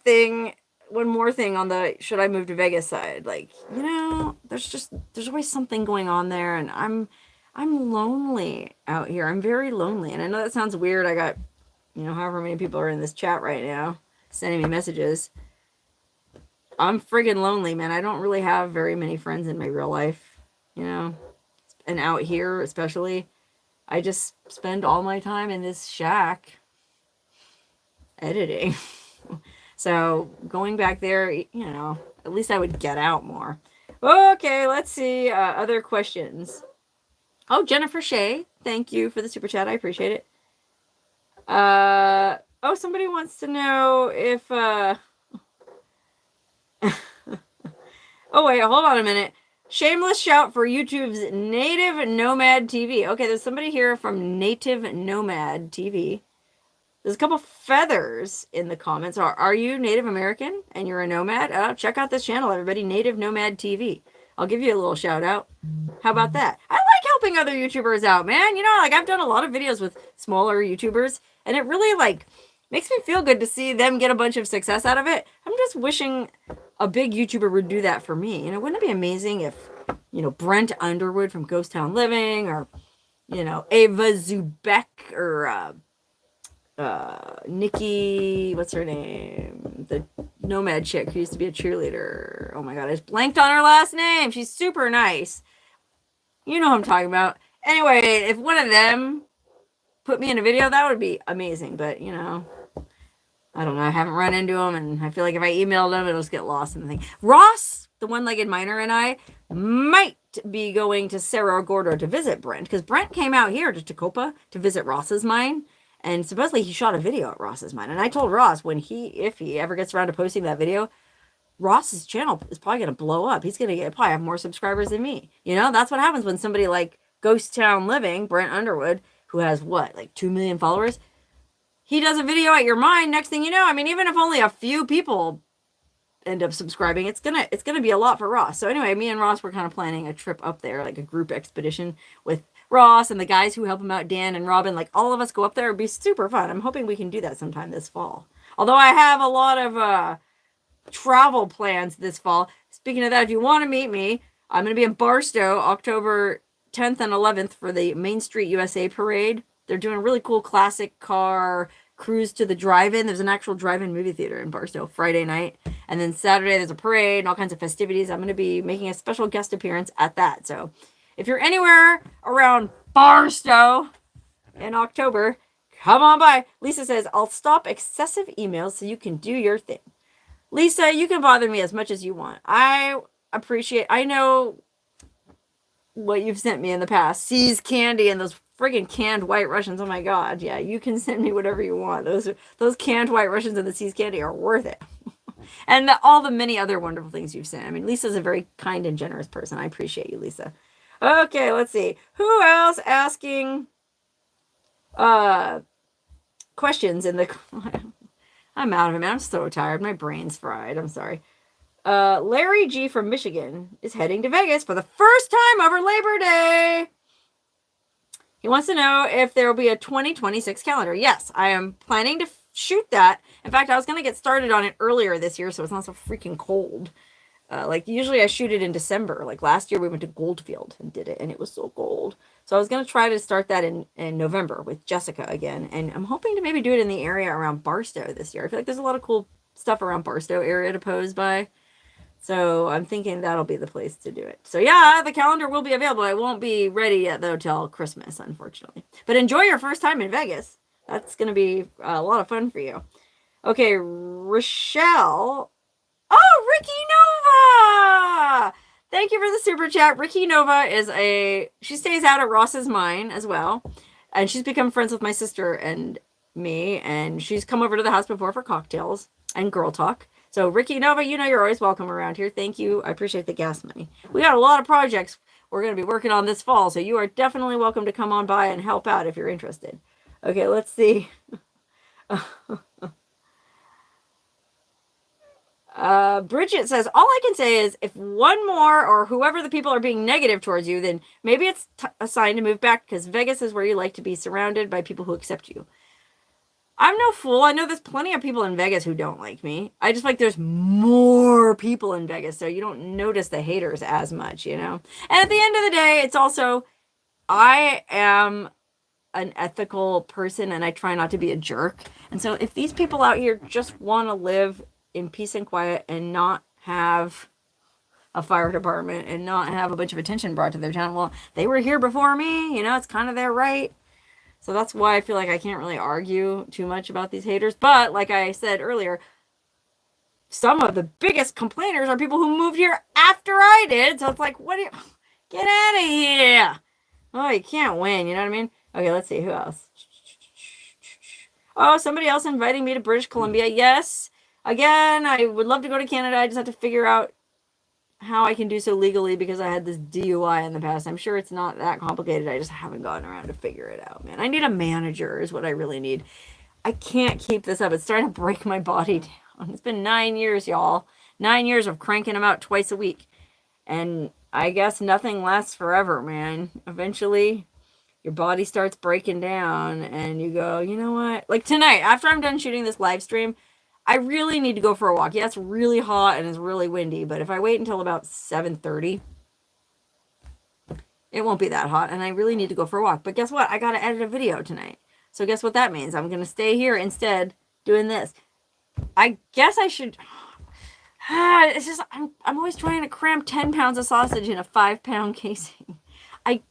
more thing on the should I move to Vegas side. Like, there's always something going on there, and I'm lonely out here. I'm very lonely. And I know that sounds weird. I got, however many people are in this chat right now sending me messages. I'm friggin' lonely, man. I don't really have very many friends in my real life, and out here especially. I just spend all my time in this shack editing. So going back there, at least I would get out more. Okay, let's see other questions. Oh, Jennifer Shea, thank you for the super chat. I appreciate it. Somebody wants to know if oh wait, hold on a minute. Shameless shout for YouTube's Native Nomad TV. Okay, there's somebody here from Native Nomad TV. There's a couple feathers in the comments. Are you Native American and you're a nomad? Check out this channel, everybody. Native Nomad TV. I'll give you a little shout out. How about that? I like helping other YouTubers out, man. I've done a lot of videos with smaller YouTubers, and it really makes me feel good to see them get a bunch of success out of it. I'm just wishing a big YouTuber would do that for me. Wouldn't it be amazing if, Brent Underwood from Ghost Town Living, or, Ava Zubek, or Nikki, what's her name? The nomad chick who used to be a cheerleader. Oh my god, I just blanked on her last name. She's super nice. You know who I'm talking about. Anyway, if one of them put me in a video, that would be amazing. But, I don't know. I haven't run into them, and I feel like if I emailed them, it'll just get lost in the thing. Ross, the one-legged miner, and I might be going to Cerro Gordo to visit Brent, because Brent came out here to Tecopa to visit Ross's mine. And supposedly he shot a video at Ross's mine. And I told Ross if he ever gets around to posting that video, Ross's channel is probably going to blow up. He's going to probably have more subscribers than me. That's what happens when somebody like Ghost Town Living, Brent Underwood, who has 2 million followers, he does a video at your mine. Next thing you know, even if only a few people end up subscribing, it's gonna be a lot for Ross. So anyway, me and Ross were kind of planning a trip up there, like a group expedition with Ross and the guys who help him out, Dan and Robin, all of us go up there. It'd be super fun. I'm hoping we can do that sometime this fall. Although I have a lot of travel plans this fall. Speaking of that, if you want to meet me, I'm going to be in Barstow October 10th and 11th for the Main Street USA parade. They're doing a really cool classic car cruise to the drive-in. There's an actual drive-in movie theater in Barstow Friday night. And then Saturday there's a parade and all kinds of festivities. I'm going to be making a special guest appearance at that. So if you're anywhere around Barstow in October, come on by. Lisa says, I'll stop excessive emails so you can do your thing. Lisa, you can bother me as much as you want. I know what you've sent me in the past. Seas Candy and those friggin' canned White Russians. Oh my god. Yeah, you can send me whatever you want. Those canned White Russians and the Seas Candy are worth it. And all the many other wonderful things you've sent. Lisa's a very kind and generous person. I appreciate you, Lisa. Okay, let's see. Who else asking questions in the... I'm out of it, man. I'm so tired. My brain's fried. I'm sorry. Larry G from Michigan is heading to Vegas for the first time over Labor Day. He wants to know if there will be a 2026 calendar. Yes, I am planning to shoot that. In fact, I was going to get started on it earlier this year so it's not so freaking cold. Like usually I shoot it in December. Like last year we went to Goldfield and did it and it was so cold. So I was going to try to start that in November with Jessica again. And I'm hoping to maybe do it in the area around Barstow this year. I feel like there's a lot of cool stuff around Barstow area to pose by. So I'm thinking that'll be the place to do it. So yeah, the calendar will be available. It won't be ready yet though till Christmas, unfortunately. But enjoy your first time in Vegas. That's going to be a lot of fun for you. Okay, Rochelle. Oh, Ricky Nova! Thank you for the super chat. Ricky Nova she stays out at Ross's Mine as well. And she's become friends with my sister and me. And she's come over to the house before for cocktails and girl talk. So Ricky Nova, you know you're always welcome around here. Thank you. I appreciate the gas money. We got a lot of projects we're going to be working on this fall. So you are definitely welcome to come on by and help out if you're interested. Okay, let's see. Bridget says, all I can say is if one more or whoever the people are being negative towards you, then maybe it's a sign to move back because Vegas is where you like to be surrounded by people who accept you. I'm no fool. I know there's plenty of people in Vegas who don't like me. I just like there's more people in Vegas, so you don't notice the haters as much, you know? And at the end of the day, it's also, I am an ethical person and I try not to be a jerk. And so if these people out here just want to live in peace and quiet and not have a fire department and not have a bunch of attention brought to their town, well, they were here before me, you know, it's kind of their right. So that's why I feel like I can't really argue too much about these haters. But like I said earlier, some of the biggest complainers are people who moved here after I did. So it's like, what do you, get out of here. Oh, you can't win. You know what I mean? Okay, let's see. Who else? Oh, somebody else inviting me to British Columbia. Yes. Again, I would love to go to Canada. I just have to figure out how I can do so legally because I had this DUI in the past. I'm sure it's not that complicated. I just haven't gotten around to figure it out, man. I need a manager is what I really need. I can't keep this up. It's starting to break my body down. It's been 9 years, y'all. 9 years of cranking them out twice a week. And I guess nothing lasts forever, man. Eventually, your body starts breaking down and you go, you know what? Like tonight, after I'm done shooting this live stream, I really need to go for a walk. Yeah, it's really hot and it's really windy, but if I wait until about 7:30, it won't be that hot, and I really need to go for a walk. But guess what? I got to edit a video tonight. So guess what that means? I'm going to stay here instead doing this. I guess I should... It's just, I'm always trying to cram 10 pounds of sausage in a 5-pound casing. I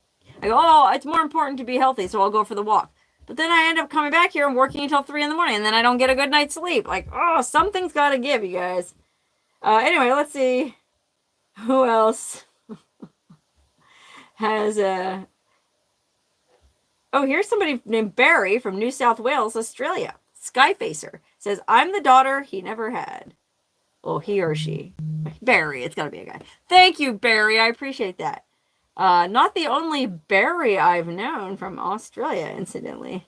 go, oh, it's more important to be healthy, so I'll go for the walk. But then I end up coming back here and working until 3 in the morning, and then I don't get a good night's sleep. Like, oh, something's got to give, you guys. Anyway, let's see who else has a... Oh, here's somebody named Barry from New South Wales, Australia. Skyfacer says, I'm the daughter he never had. Well, he or she. Barry, it's got to be a guy. Thank you, Barry. I appreciate that. Not the only Barry I've known from Australia, incidentally.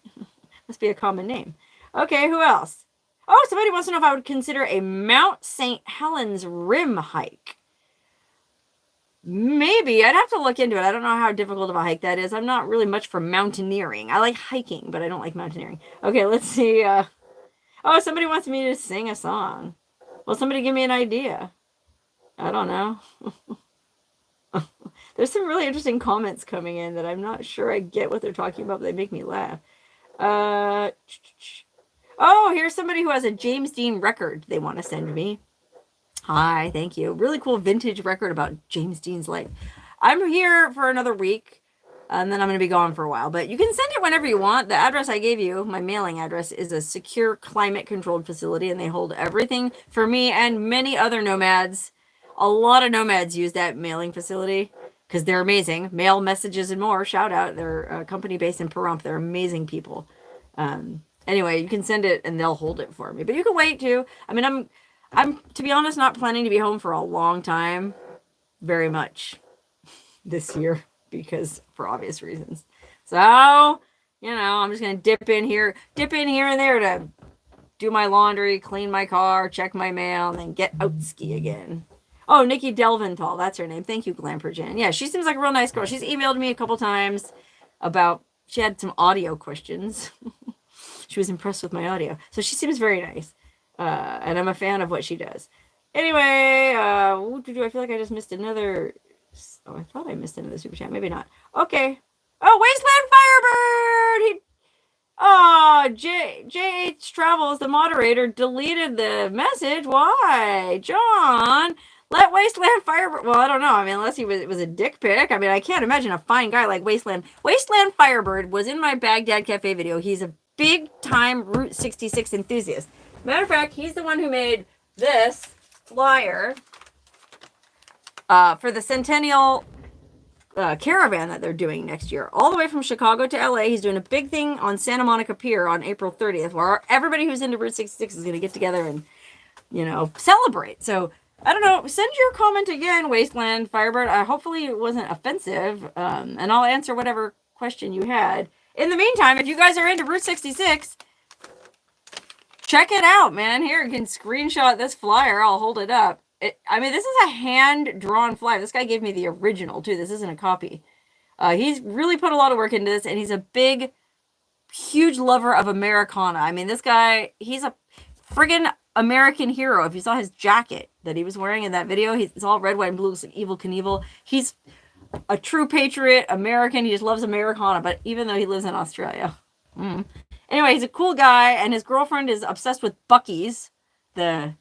Must be a common name. Okay, who else? Oh, somebody wants to know if I would consider a Mount St. Helens rim hike. Maybe. I'd have to look into it. I don't know how difficult of a hike that is. I'm not really much for mountaineering. I like hiking, but I don't like mountaineering. Okay, let's see. Oh, somebody wants me to sing a song. Well, somebody give me an idea. I don't know. There's some really interesting comments coming in that I'm not sure I get what they're talking about, but they make me laugh. Oh, here's somebody who has a James Dean record they want to send me. Hi, thank you. Really cool vintage record about James Dean's life. I'm here for another week, and then I'm going to be gone for a while. But you can send it whenever you want. The address I gave you, my mailing address, is a secure climate-controlled facility, and they hold everything for me and many other nomads. A lot of nomads use that mailing facility because they're amazing. Mail messages and more. Shout out. They're a company based in Pahrump. They're amazing people. Anyway, you can send it and they'll hold it for me. But you can wait too. I mean, I'm to be honest, not planning to be home for a long time. Very much this year because for obvious reasons. So, you know, I'm just going to dip in here and there to do my laundry, clean my car, check my mail, and then get out ski again. Oh, Nikki Delventhal, that's her name. Thank you, Glamperjan. Yeah, she seems like a real nice girl. She's emailed me a couple times about she had some audio questions. She was impressed with my audio. So she seems very nice. And I'm a fan of what she does. Anyway, I feel like I just missed another. Oh, I thought I missed another super chat. Maybe not. Okay. Oh, Wasteland Firebird! JH Travels, the moderator, deleted the message. Why? John, let Wasteland Firebird. Well, I don't know. I mean, unless it was a dick pic. I mean, I can't imagine a fine guy like Wasteland. Wasteland Firebird was in my Baghdad Cafe video. He's a big time Route 66 enthusiast. Matter of fact, he's the one who made this flyer for the Centennial caravan that they're doing next year, all the way from Chicago to LA. He's doing a big thing on Santa Monica Pier on April 30th, where everybody who's into Route 66 is going to get together and, celebrate. So, I don't know, send your comment again, Wasteland Firebird. Hopefully it wasn't offensive, and I'll answer whatever question you had. In the meantime, if you guys are into Route 66, check it out, man. Here, you can screenshot this flyer. I'll hold it up. This is a hand-drawn flyer. This guy gave me the original, too. This isn't a copy. He's really put a lot of work into this, and he's a big, huge lover of Americana. I mean, this guy, he's a friggin' American hero. If you saw his jacket that he was wearing in that video, it's all red, white, and blue. Looks like Evel Knievel. He's a true patriot, American. He just loves Americana, but even though he lives in Australia. Anyway, he's a cool guy, and his girlfriend is obsessed with Buc-ee's, the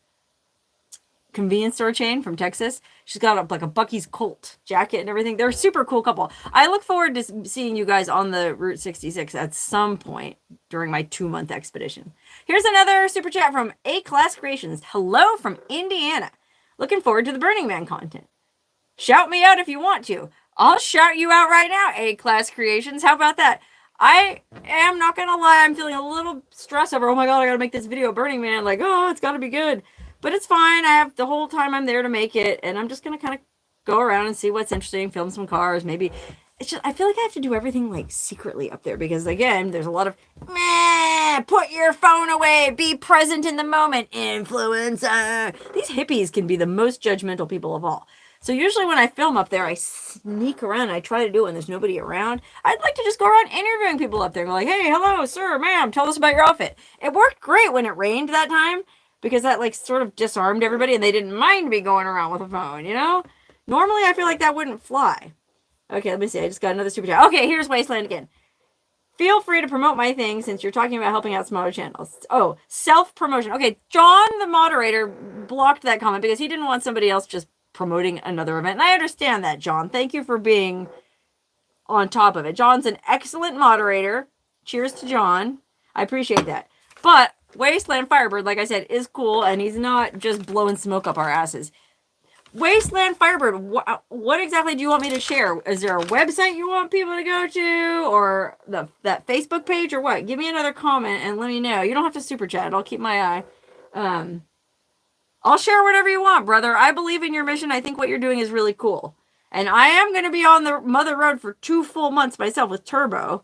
convenience store chain from Texas. She's got a Buc-ee's Colt jacket and everything. They're a super cool couple. I look forward to seeing you guys on the Route 66 at some point during my 2-month expedition. Here's another super chat from A-Class Creations. Hello from Indiana. Looking forward to the Burning Man content. Shout me out if you want to. I'll shout you out right now, A-Class Creations. How about that? I am not going to lie. I'm feeling a little stressed over, oh my God, I got to make this video Burning Man. It's got to be good. But it's fine. I have the whole time I'm there to make it. And I'm just going to kind of go around and see what's interesting, film some cars, maybe. It's just, I feel like I have to do everything secretly up there because, again, there's a lot of, put your phone away, be present in the moment, influencer. These hippies can be the most judgmental people of all. So usually when I film up there, I sneak around and I try to do it when there's nobody around. I'd like to just go around interviewing people up there and go hey, hello, sir, ma'am, tell us about your outfit. It worked great when it rained that time, because that sort of disarmed everybody and they didn't mind me going around with a phone, Normally I feel like that wouldn't fly. Okay, let me see. I just got another super chat. Okay, here's Wasteland again. Feel free to promote my thing since you're talking about helping out smaller channels. Oh, self-promotion. Okay, John, the moderator, blocked that comment because he didn't want somebody else just promoting another event. And I understand that, John. Thank you for being on top of it. John's an excellent moderator. Cheers to John. I appreciate that. But Wasteland Firebird, like I said, is cool, and he's not just blowing smoke up our asses. Wasteland Firebird, what exactly do you want me to share? Is there a website you want people to go to, or that Facebook page, or what? Give me another comment and let me know. You don't have to super chat. I'll keep my eye. I'll share whatever you want, brother. I believe in your mission. I think what you're doing is really cool. And I am going to be on the Mother Road for 2 full months myself with Turbo.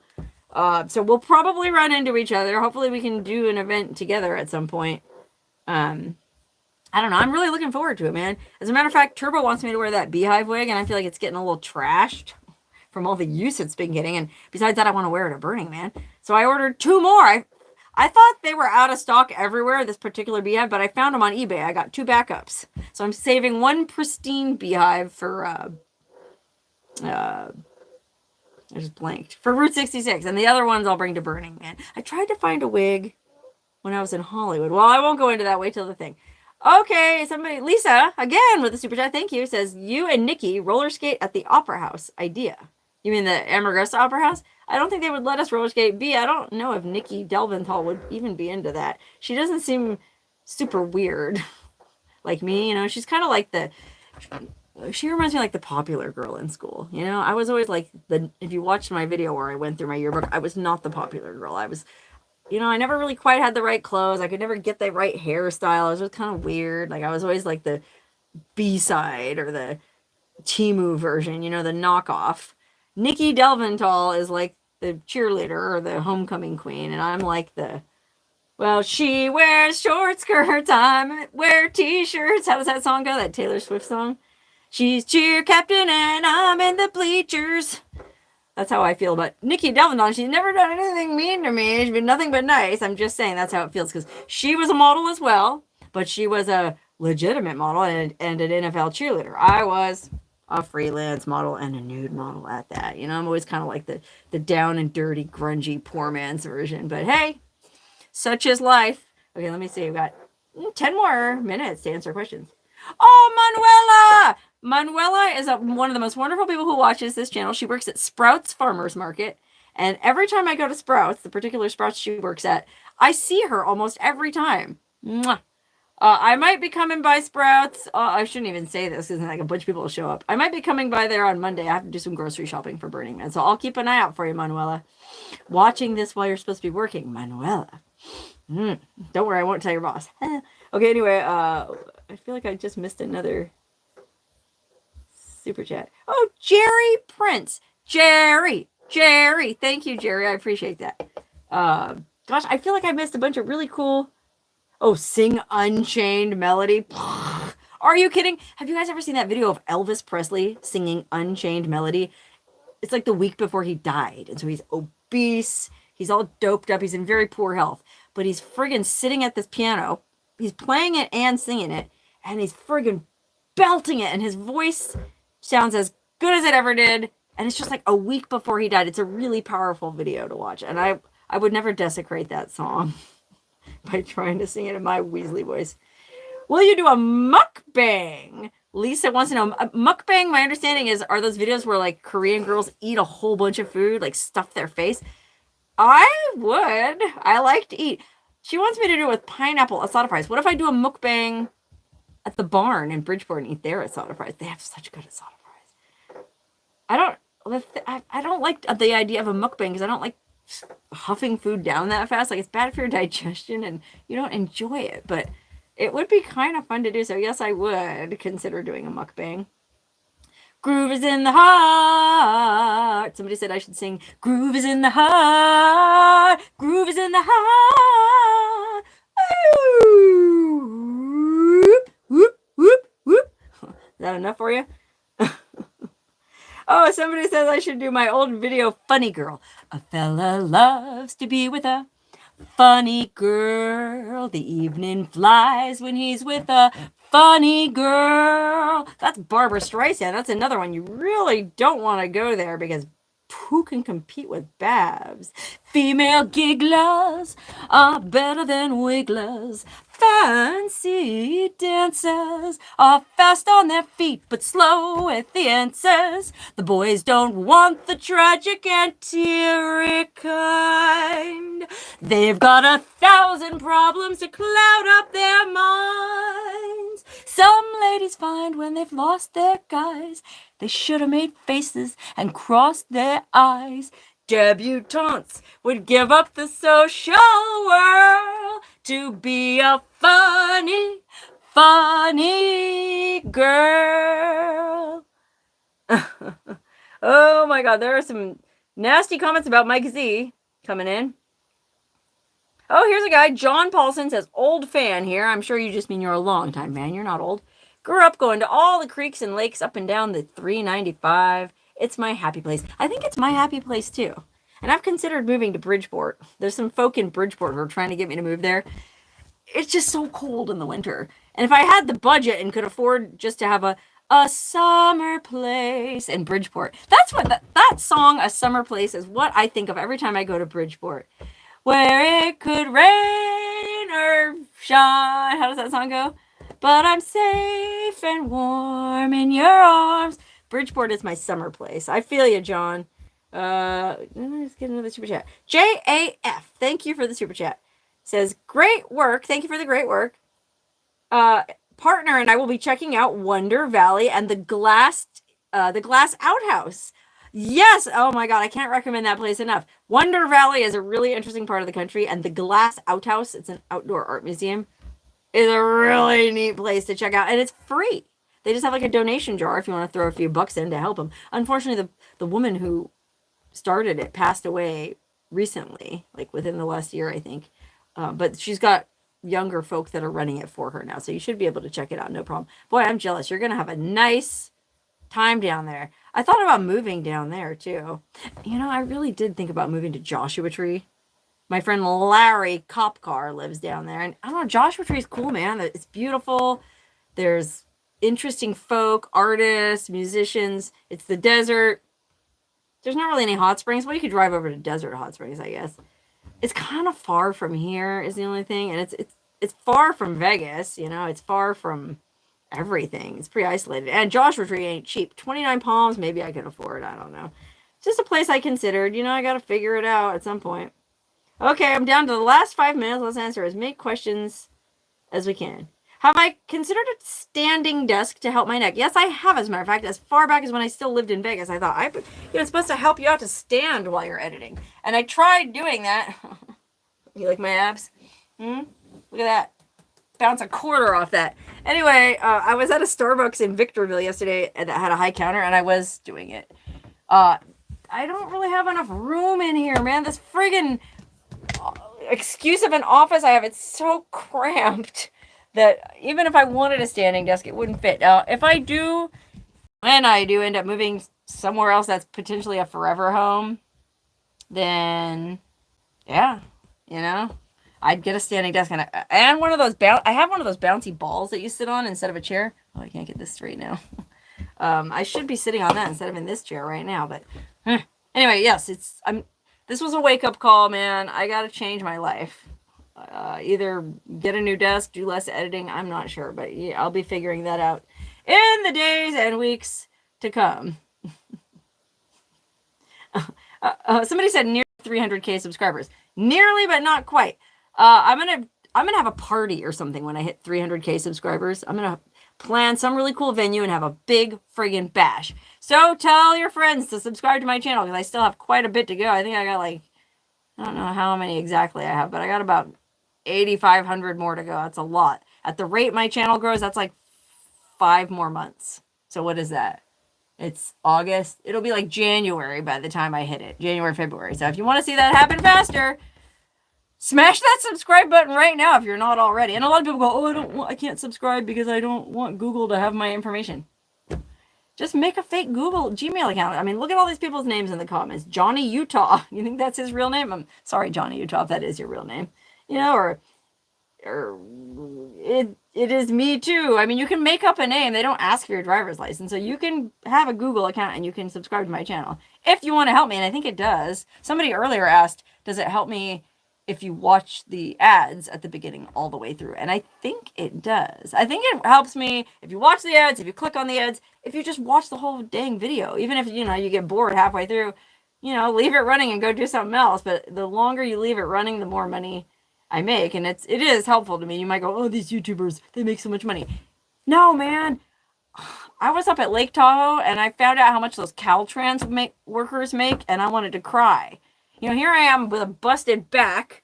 So we'll probably run into each other. Hopefully we can do an event together at some point. I don't know. I'm really looking forward to it, man. As a matter of fact, Turbo wants me to wear that beehive wig, and I feel like it's getting a little trashed from all the use it's been getting. And besides that, I want to wear it at Burning Man. So I ordered 2 more. I thought they were out of stock everywhere, this particular beehive, but I found them on eBay. I got 2 backups. So I'm saving 1 pristine beehive for, I just blanked, for Route 66. And the other ones I'll bring to Burning Man. I tried to find a wig when I was in Hollywood. Well, I won't go into that. Wait till the thing. Okay, somebody, Lisa, again with the super chat, thank you, says, you and Nikki roller skate at the Opera House. Idea. You mean the Amargosa Opera House? I don't think they would let us roller skate. B, I don't know if Nikki Delventhal would even be into that. She doesn't seem super weird like me, she's kind of like she reminds me like the popular girl in school, I was always like if you watched my video where I went through my yearbook, I was not the popular girl. I was, I never really quite had the right clothes. I could never get the right hairstyle. I was just kind of weird. I was always like the B-side or the Temu version, the knockoff. Nikki Delventhal is like the cheerleader or the homecoming queen, and I'm like she wears short skirts, I wear t-shirts. How does that song go? That Taylor Swift song? She's cheer captain and I'm in the bleachers. That's how I feel about Nikki Delvin. She's never done anything mean to me. She's been nothing but nice. I'm just saying that's how it feels because she was a model as well, but she was a legitimate model and an NFL cheerleader. I was a freelance model and a nude model at that. I'm always kind of like the down and dirty, grungy, poor man's version. But hey, such is life. Okay, let me see. We've got 10 more minutes to answer questions. Oh, Manuela! Manuela is one of the most wonderful people who watches this channel. She works at Sprouts Farmers Market. And every time I go to Sprouts, the particular Sprouts she works at, I see her almost every time. Mwah. I might be coming by Sprouts. I shouldn't even say this because like a bunch of people will show up. I might be coming by there on Monday. I have to do some grocery shopping for Burning Man. So I'll keep an eye out for you, Manuela. Watching this while you're supposed to be working, Manuela. Don't worry, I won't tell your boss. Okay, anyway, I feel like I just missed another super chat. Oh, Jerry Prince. Jerry. Thank you, Jerry. I appreciate that. Gosh, I feel like I missed a bunch of really cool... Oh, Sing Unchained Melody. Are you kidding? Have you guys ever seen that video of Elvis Presley singing Unchained Melody? It's like the week before he died. And so he's obese. He's all doped up. He's in very poor health. But he's friggin' sitting at this piano. He's playing it and singing it. And he's friggin' belting it. And his voice sounds as good as it ever did. And it's just like a week before he died. It's a really powerful video to watch. And I would never desecrate that song by trying to sing it in my Weasley voice. Will you do a mukbang? Lisa wants to know. Mukbang, my understanding are those videos where like Korean girls eat a whole bunch of food, like stuff their face. I would. I like to eat. She wants me to do it with pineapple asada fries. What if I do a mukbang at the barn in Bridgeport and eat their asada fries? They have such good asada fries. I don't like the idea of a mukbang because I don't like huffing food down that fast. Like it's bad for your digestion and you don't enjoy it. But it would be kind of fun to do. So yes, I would consider doing a mukbang. Groove is in the heart. Somebody said I should sing Groove is in the heart. Groove is in the heart. Ooh. Whoop, whoop, whoop, whoop. Is that enough for you? Oh, somebody says I should do my old video, Funny Girl. A fella loves to be with a funny girl. The evening flies when he's with a funny girl. That's Barbara Streisand. That's another one. You really don't want to go there because who can compete with Babs? Female gigglers are better than wigglers. Fancy dancers are fast on their feet but slow with the answers. The boys don't want the tragic and teary kind. They've got 1,000 problems to cloud up their minds. Some ladies find when they've lost their guys, they should have made faces and crossed their eyes. Debutantes would give up the social world to be a funny, funny girl. Oh my God, there are some nasty comments about Mike Z coming in. Oh, here's a guy. John Paulson says, old fan here. I'm sure you just mean you're a long time fan. You're not old. Grew up going to all the creeks and lakes up and down the 395. It's my happy place. I think it's my happy place too. And I've considered moving to Bridgeport. There's some folk in Bridgeport who are trying to get me to move there. It's just so cold in the winter. And if I had the budget and could afford just to have a summer place in Bridgeport. That's what that song, A Summer Place, is what I think of every time I go to Bridgeport. Where it could rain or shine. How does that song go? But I'm safe and warm in your arms. Bridgeport is my summer place. I feel you, John. Let's get another super chat. JAF, thank you for the super chat. Says, great work. Thank you for the great work. Partner and I will be checking out Wonder Valley and the Glass Outhouse. Yes. Oh my God. I can't recommend that place enough. Wonder Valley is a really interesting part of the country, and the Glass Outhouse, it's an outdoor art museum, is a really neat place to check out, and it's free. They just have like a donation jar if you want to throw a few bucks in to help them. Unfortunately, the woman who started it passed away recently, like within the last year, I think. But she's got younger folk that are running it for her now, so you should be able to check it out, no problem. Boy, I'm jealous. You're gonna have a nice time down there. I thought about moving down there too. You know, I really did think about moving to Joshua Tree. My friend Larry Copcar lives down there, and I don't know, Joshua Tree's cool, man. It's beautiful. There's interesting folk, artists, musicians. It's the desert. There's not really any hot springs. Well, you could drive over to desert hot springs, I guess. It's kind of far from here is the only thing, and it's far from Vegas. You know, it's far from everything. It's pretty isolated. And Joshua Tree ain't cheap. 29 Palms, maybe I could afford. I don't know. Just a place I considered. You know, I got to figure it out at some point. Okay, I'm down to the last 5 minutes. Let's answer as many questions as we can. Have I considered a standing desk to help my neck? Yes, I have, as a matter of fact. As far back as when I still lived in Vegas, I thought, it's supposed to help you out to stand while you're editing. And I tried doing that. You like my abs? Look at that. Bounce a quarter off that. Anyway, I was at a Starbucks in Victorville yesterday that had a high counter, and I was doing it. I don't really have enough room in here, man. This friggin' excuse of an office I have, it's so cramped that even if I wanted a standing desk, it wouldn't fit. If I do, when I do end up moving somewhere else that's potentially a forever home, then yeah, you know, I'd get a standing desk and one of those I have one of those bouncy balls that you sit on instead of a chair. Oh, I can't get this straight now. I should be sitting on that instead of in this chair right now, but anyway, yes, this was a wake-up call, man. I gotta change my life. Either get a new desk, do less editing, I'm not sure, but yeah, I'll be figuring that out in the days and weeks to come. Somebody said near 300k subscribers. Nearly, but not quite. I'm gonna have a party or something when I hit 300k subscribers. I'm gonna plan some really cool venue and have a big friggin' bash. So tell your friends to subscribe to my channel because I still have quite a bit to go. I think I got I don't know how many exactly I have, but I got about 8,500 more to go. That's a lot. At the rate my channel grows, that's like 5 more months. So what is that? It's August. It'll be like January by the time I hit it. January, February. So if you want to see that happen faster, smash that subscribe button right now if you're not already. And a lot of people go, oh, I can't subscribe because I don't want Google to have my information. Just make a fake Google Gmail account. I mean, look at all these people's names in the comments. Johnny Utah. You think that's his real name? I'm sorry, Johnny Utah, if that is your real name. You know, or it is me too. I mean, you can make up a name. They don't ask for your driver's license. So you can have a Google account and you can subscribe to my channel if you want to help me. And I think it does. Somebody earlier asked, does it help me if you watch the ads at the beginning all the way through? And I think it does. I think it helps me if you watch the ads, if you click on the ads, if you just watch the whole dang video, even if, you get bored halfway through, leave it running and go do something else. But the longer you leave it running, the more money I make. And it is helpful to me. You might go, oh, these YouTubers, they make so much money. No, man. I was up at Lake Tahoe and I found out how much those Caltrans workers make, and I wanted to cry. Here I am with a busted back.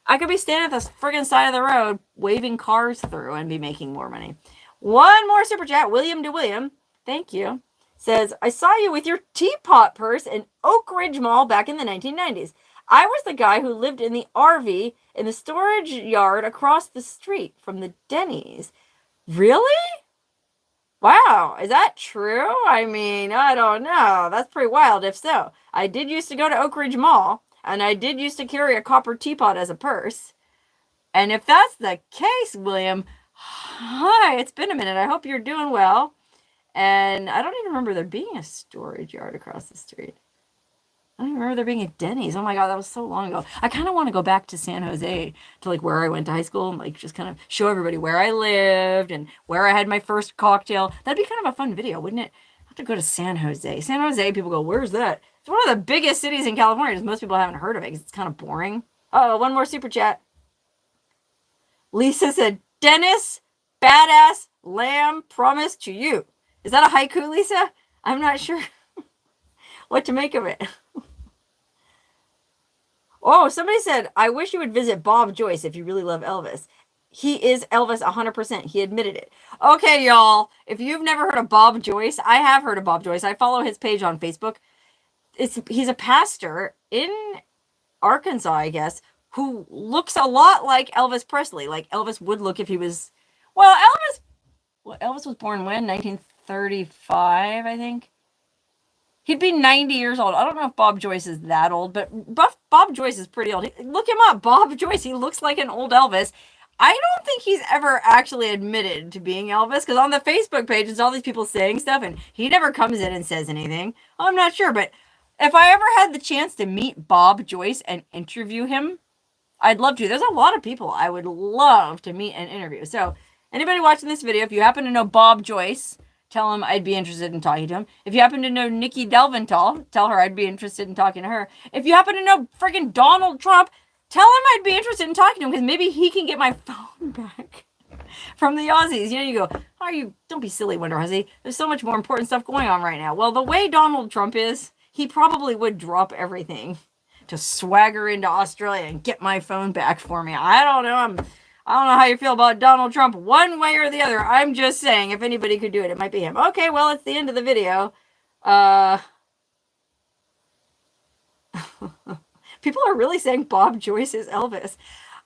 I could be standing at this friggin' side of the road waving cars through and be making more money. One more super chat. William to William. Thank you. Says, I saw you with your teapot purse in Oak Ridge Mall back in the 1990s. I was the guy who lived in the RV in the storage yard across the street from the Denny's. Really? Wow, is that true? I mean, I don't know. That's pretty wild if so. I did used to go to Oak Ridge Mall, and I did used to carry a copper teapot as a purse. And if that's the case, William, hi, it's been a minute. I hope you're doing well. And I don't even remember there being a storage yard across the street. I don't even remember there being a Denny's. Oh my God, that was so long ago. I kind of want to go back to San Jose to where I went to high school and just kind of show everybody where I lived and where I had my first cocktail. That'd be kind of a fun video, wouldn't it? I have to go to San Jose. San Jose, people go, where's that? It's one of the biggest cities in California. Just most people haven't heard of it because it's kind of boring. Oh, one more super chat. Lisa said, Dennis, badass lamb, promise to you. Is that a haiku, Lisa? I'm not sure what to make of it. Oh, somebody said, I wish you would visit Bob Joyce if you really love Elvis. He is Elvis 100%. He admitted it. Okay, y'all. If you've never heard of Bob Joyce, I have heard of Bob Joyce. I follow his page on Facebook. He's a pastor in Arkansas, I guess, who looks a lot like Elvis Presley. Like Elvis would look if he was... Elvis was born when? 1935, I think. He'd be 90 years old. I don't know if Bob Joyce is that old, but Bob Joyce is pretty old. Look him up, Bob Joyce. He looks like an old Elvis. I don't think he's ever actually admitted to being Elvis, because on the Facebook page, it's all these people saying stuff, and he never comes in and says anything. I'm not sure, but if I ever had the chance to meet Bob Joyce and interview him, I'd love to. There's a lot of people I would love to meet and interview. So anybody watching this video, if you happen to know Bob Joyce, tell him I'd be interested in talking to him. If you happen to know Nikki Delventhal, tell her I'd be interested in talking to her. If you happen to know friggin' Donald Trump, tell him I'd be interested in talking to him, because maybe he can get my phone back from the Aussies. You know, you go, oh, don't be silly, Wonder Hussy. There's so much more important stuff going on right now. Well, the way Donald Trump is, he probably would drop everything to swagger into Australia and get my phone back for me. I don't know. I don't know how you feel about Donald Trump one way or the other. I'm just saying, if anybody could do it, it might be him. Okay, well, it's the end of the video. People are really saying Bob Joyce is Elvis.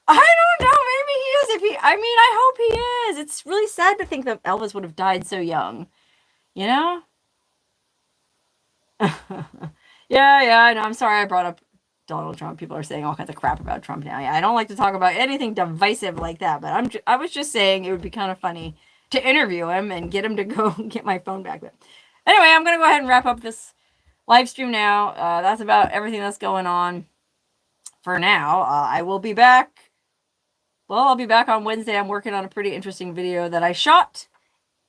I don't know. Maybe he is. I hope he is. It's really sad to think that Elvis would have died so young. You know? Yeah, I know. I'm sorry I brought up Donald Trump. People are saying all kinds of crap about Trump now. Yeah, I don't like to talk about anything divisive like that, but I was just saying it would be kind of funny to interview him and get him to go get my phone back. But anyway, I'm going to go ahead and wrap up this live stream now. That's about everything that's going on for now. I will be back. Well, I'll be back on Wednesday. I'm working on a pretty interesting video that I shot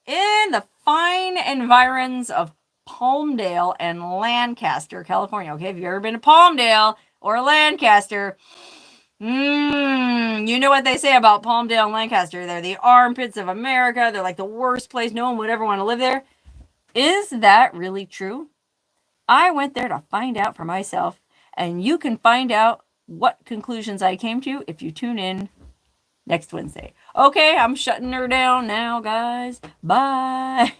in the fine environs of Palmdale and Lancaster, California. Okay, if you've ever been to Palmdale or Lancaster, you know what they say about Palmdale and Lancaster. They're the armpits of America. They're like the worst place. No one would ever want to live there. Is that really true? I went there to find out for myself, and you can find out what conclusions I came to if you tune in next Wednesday. Okay, I'm shutting her down now, guys. Bye.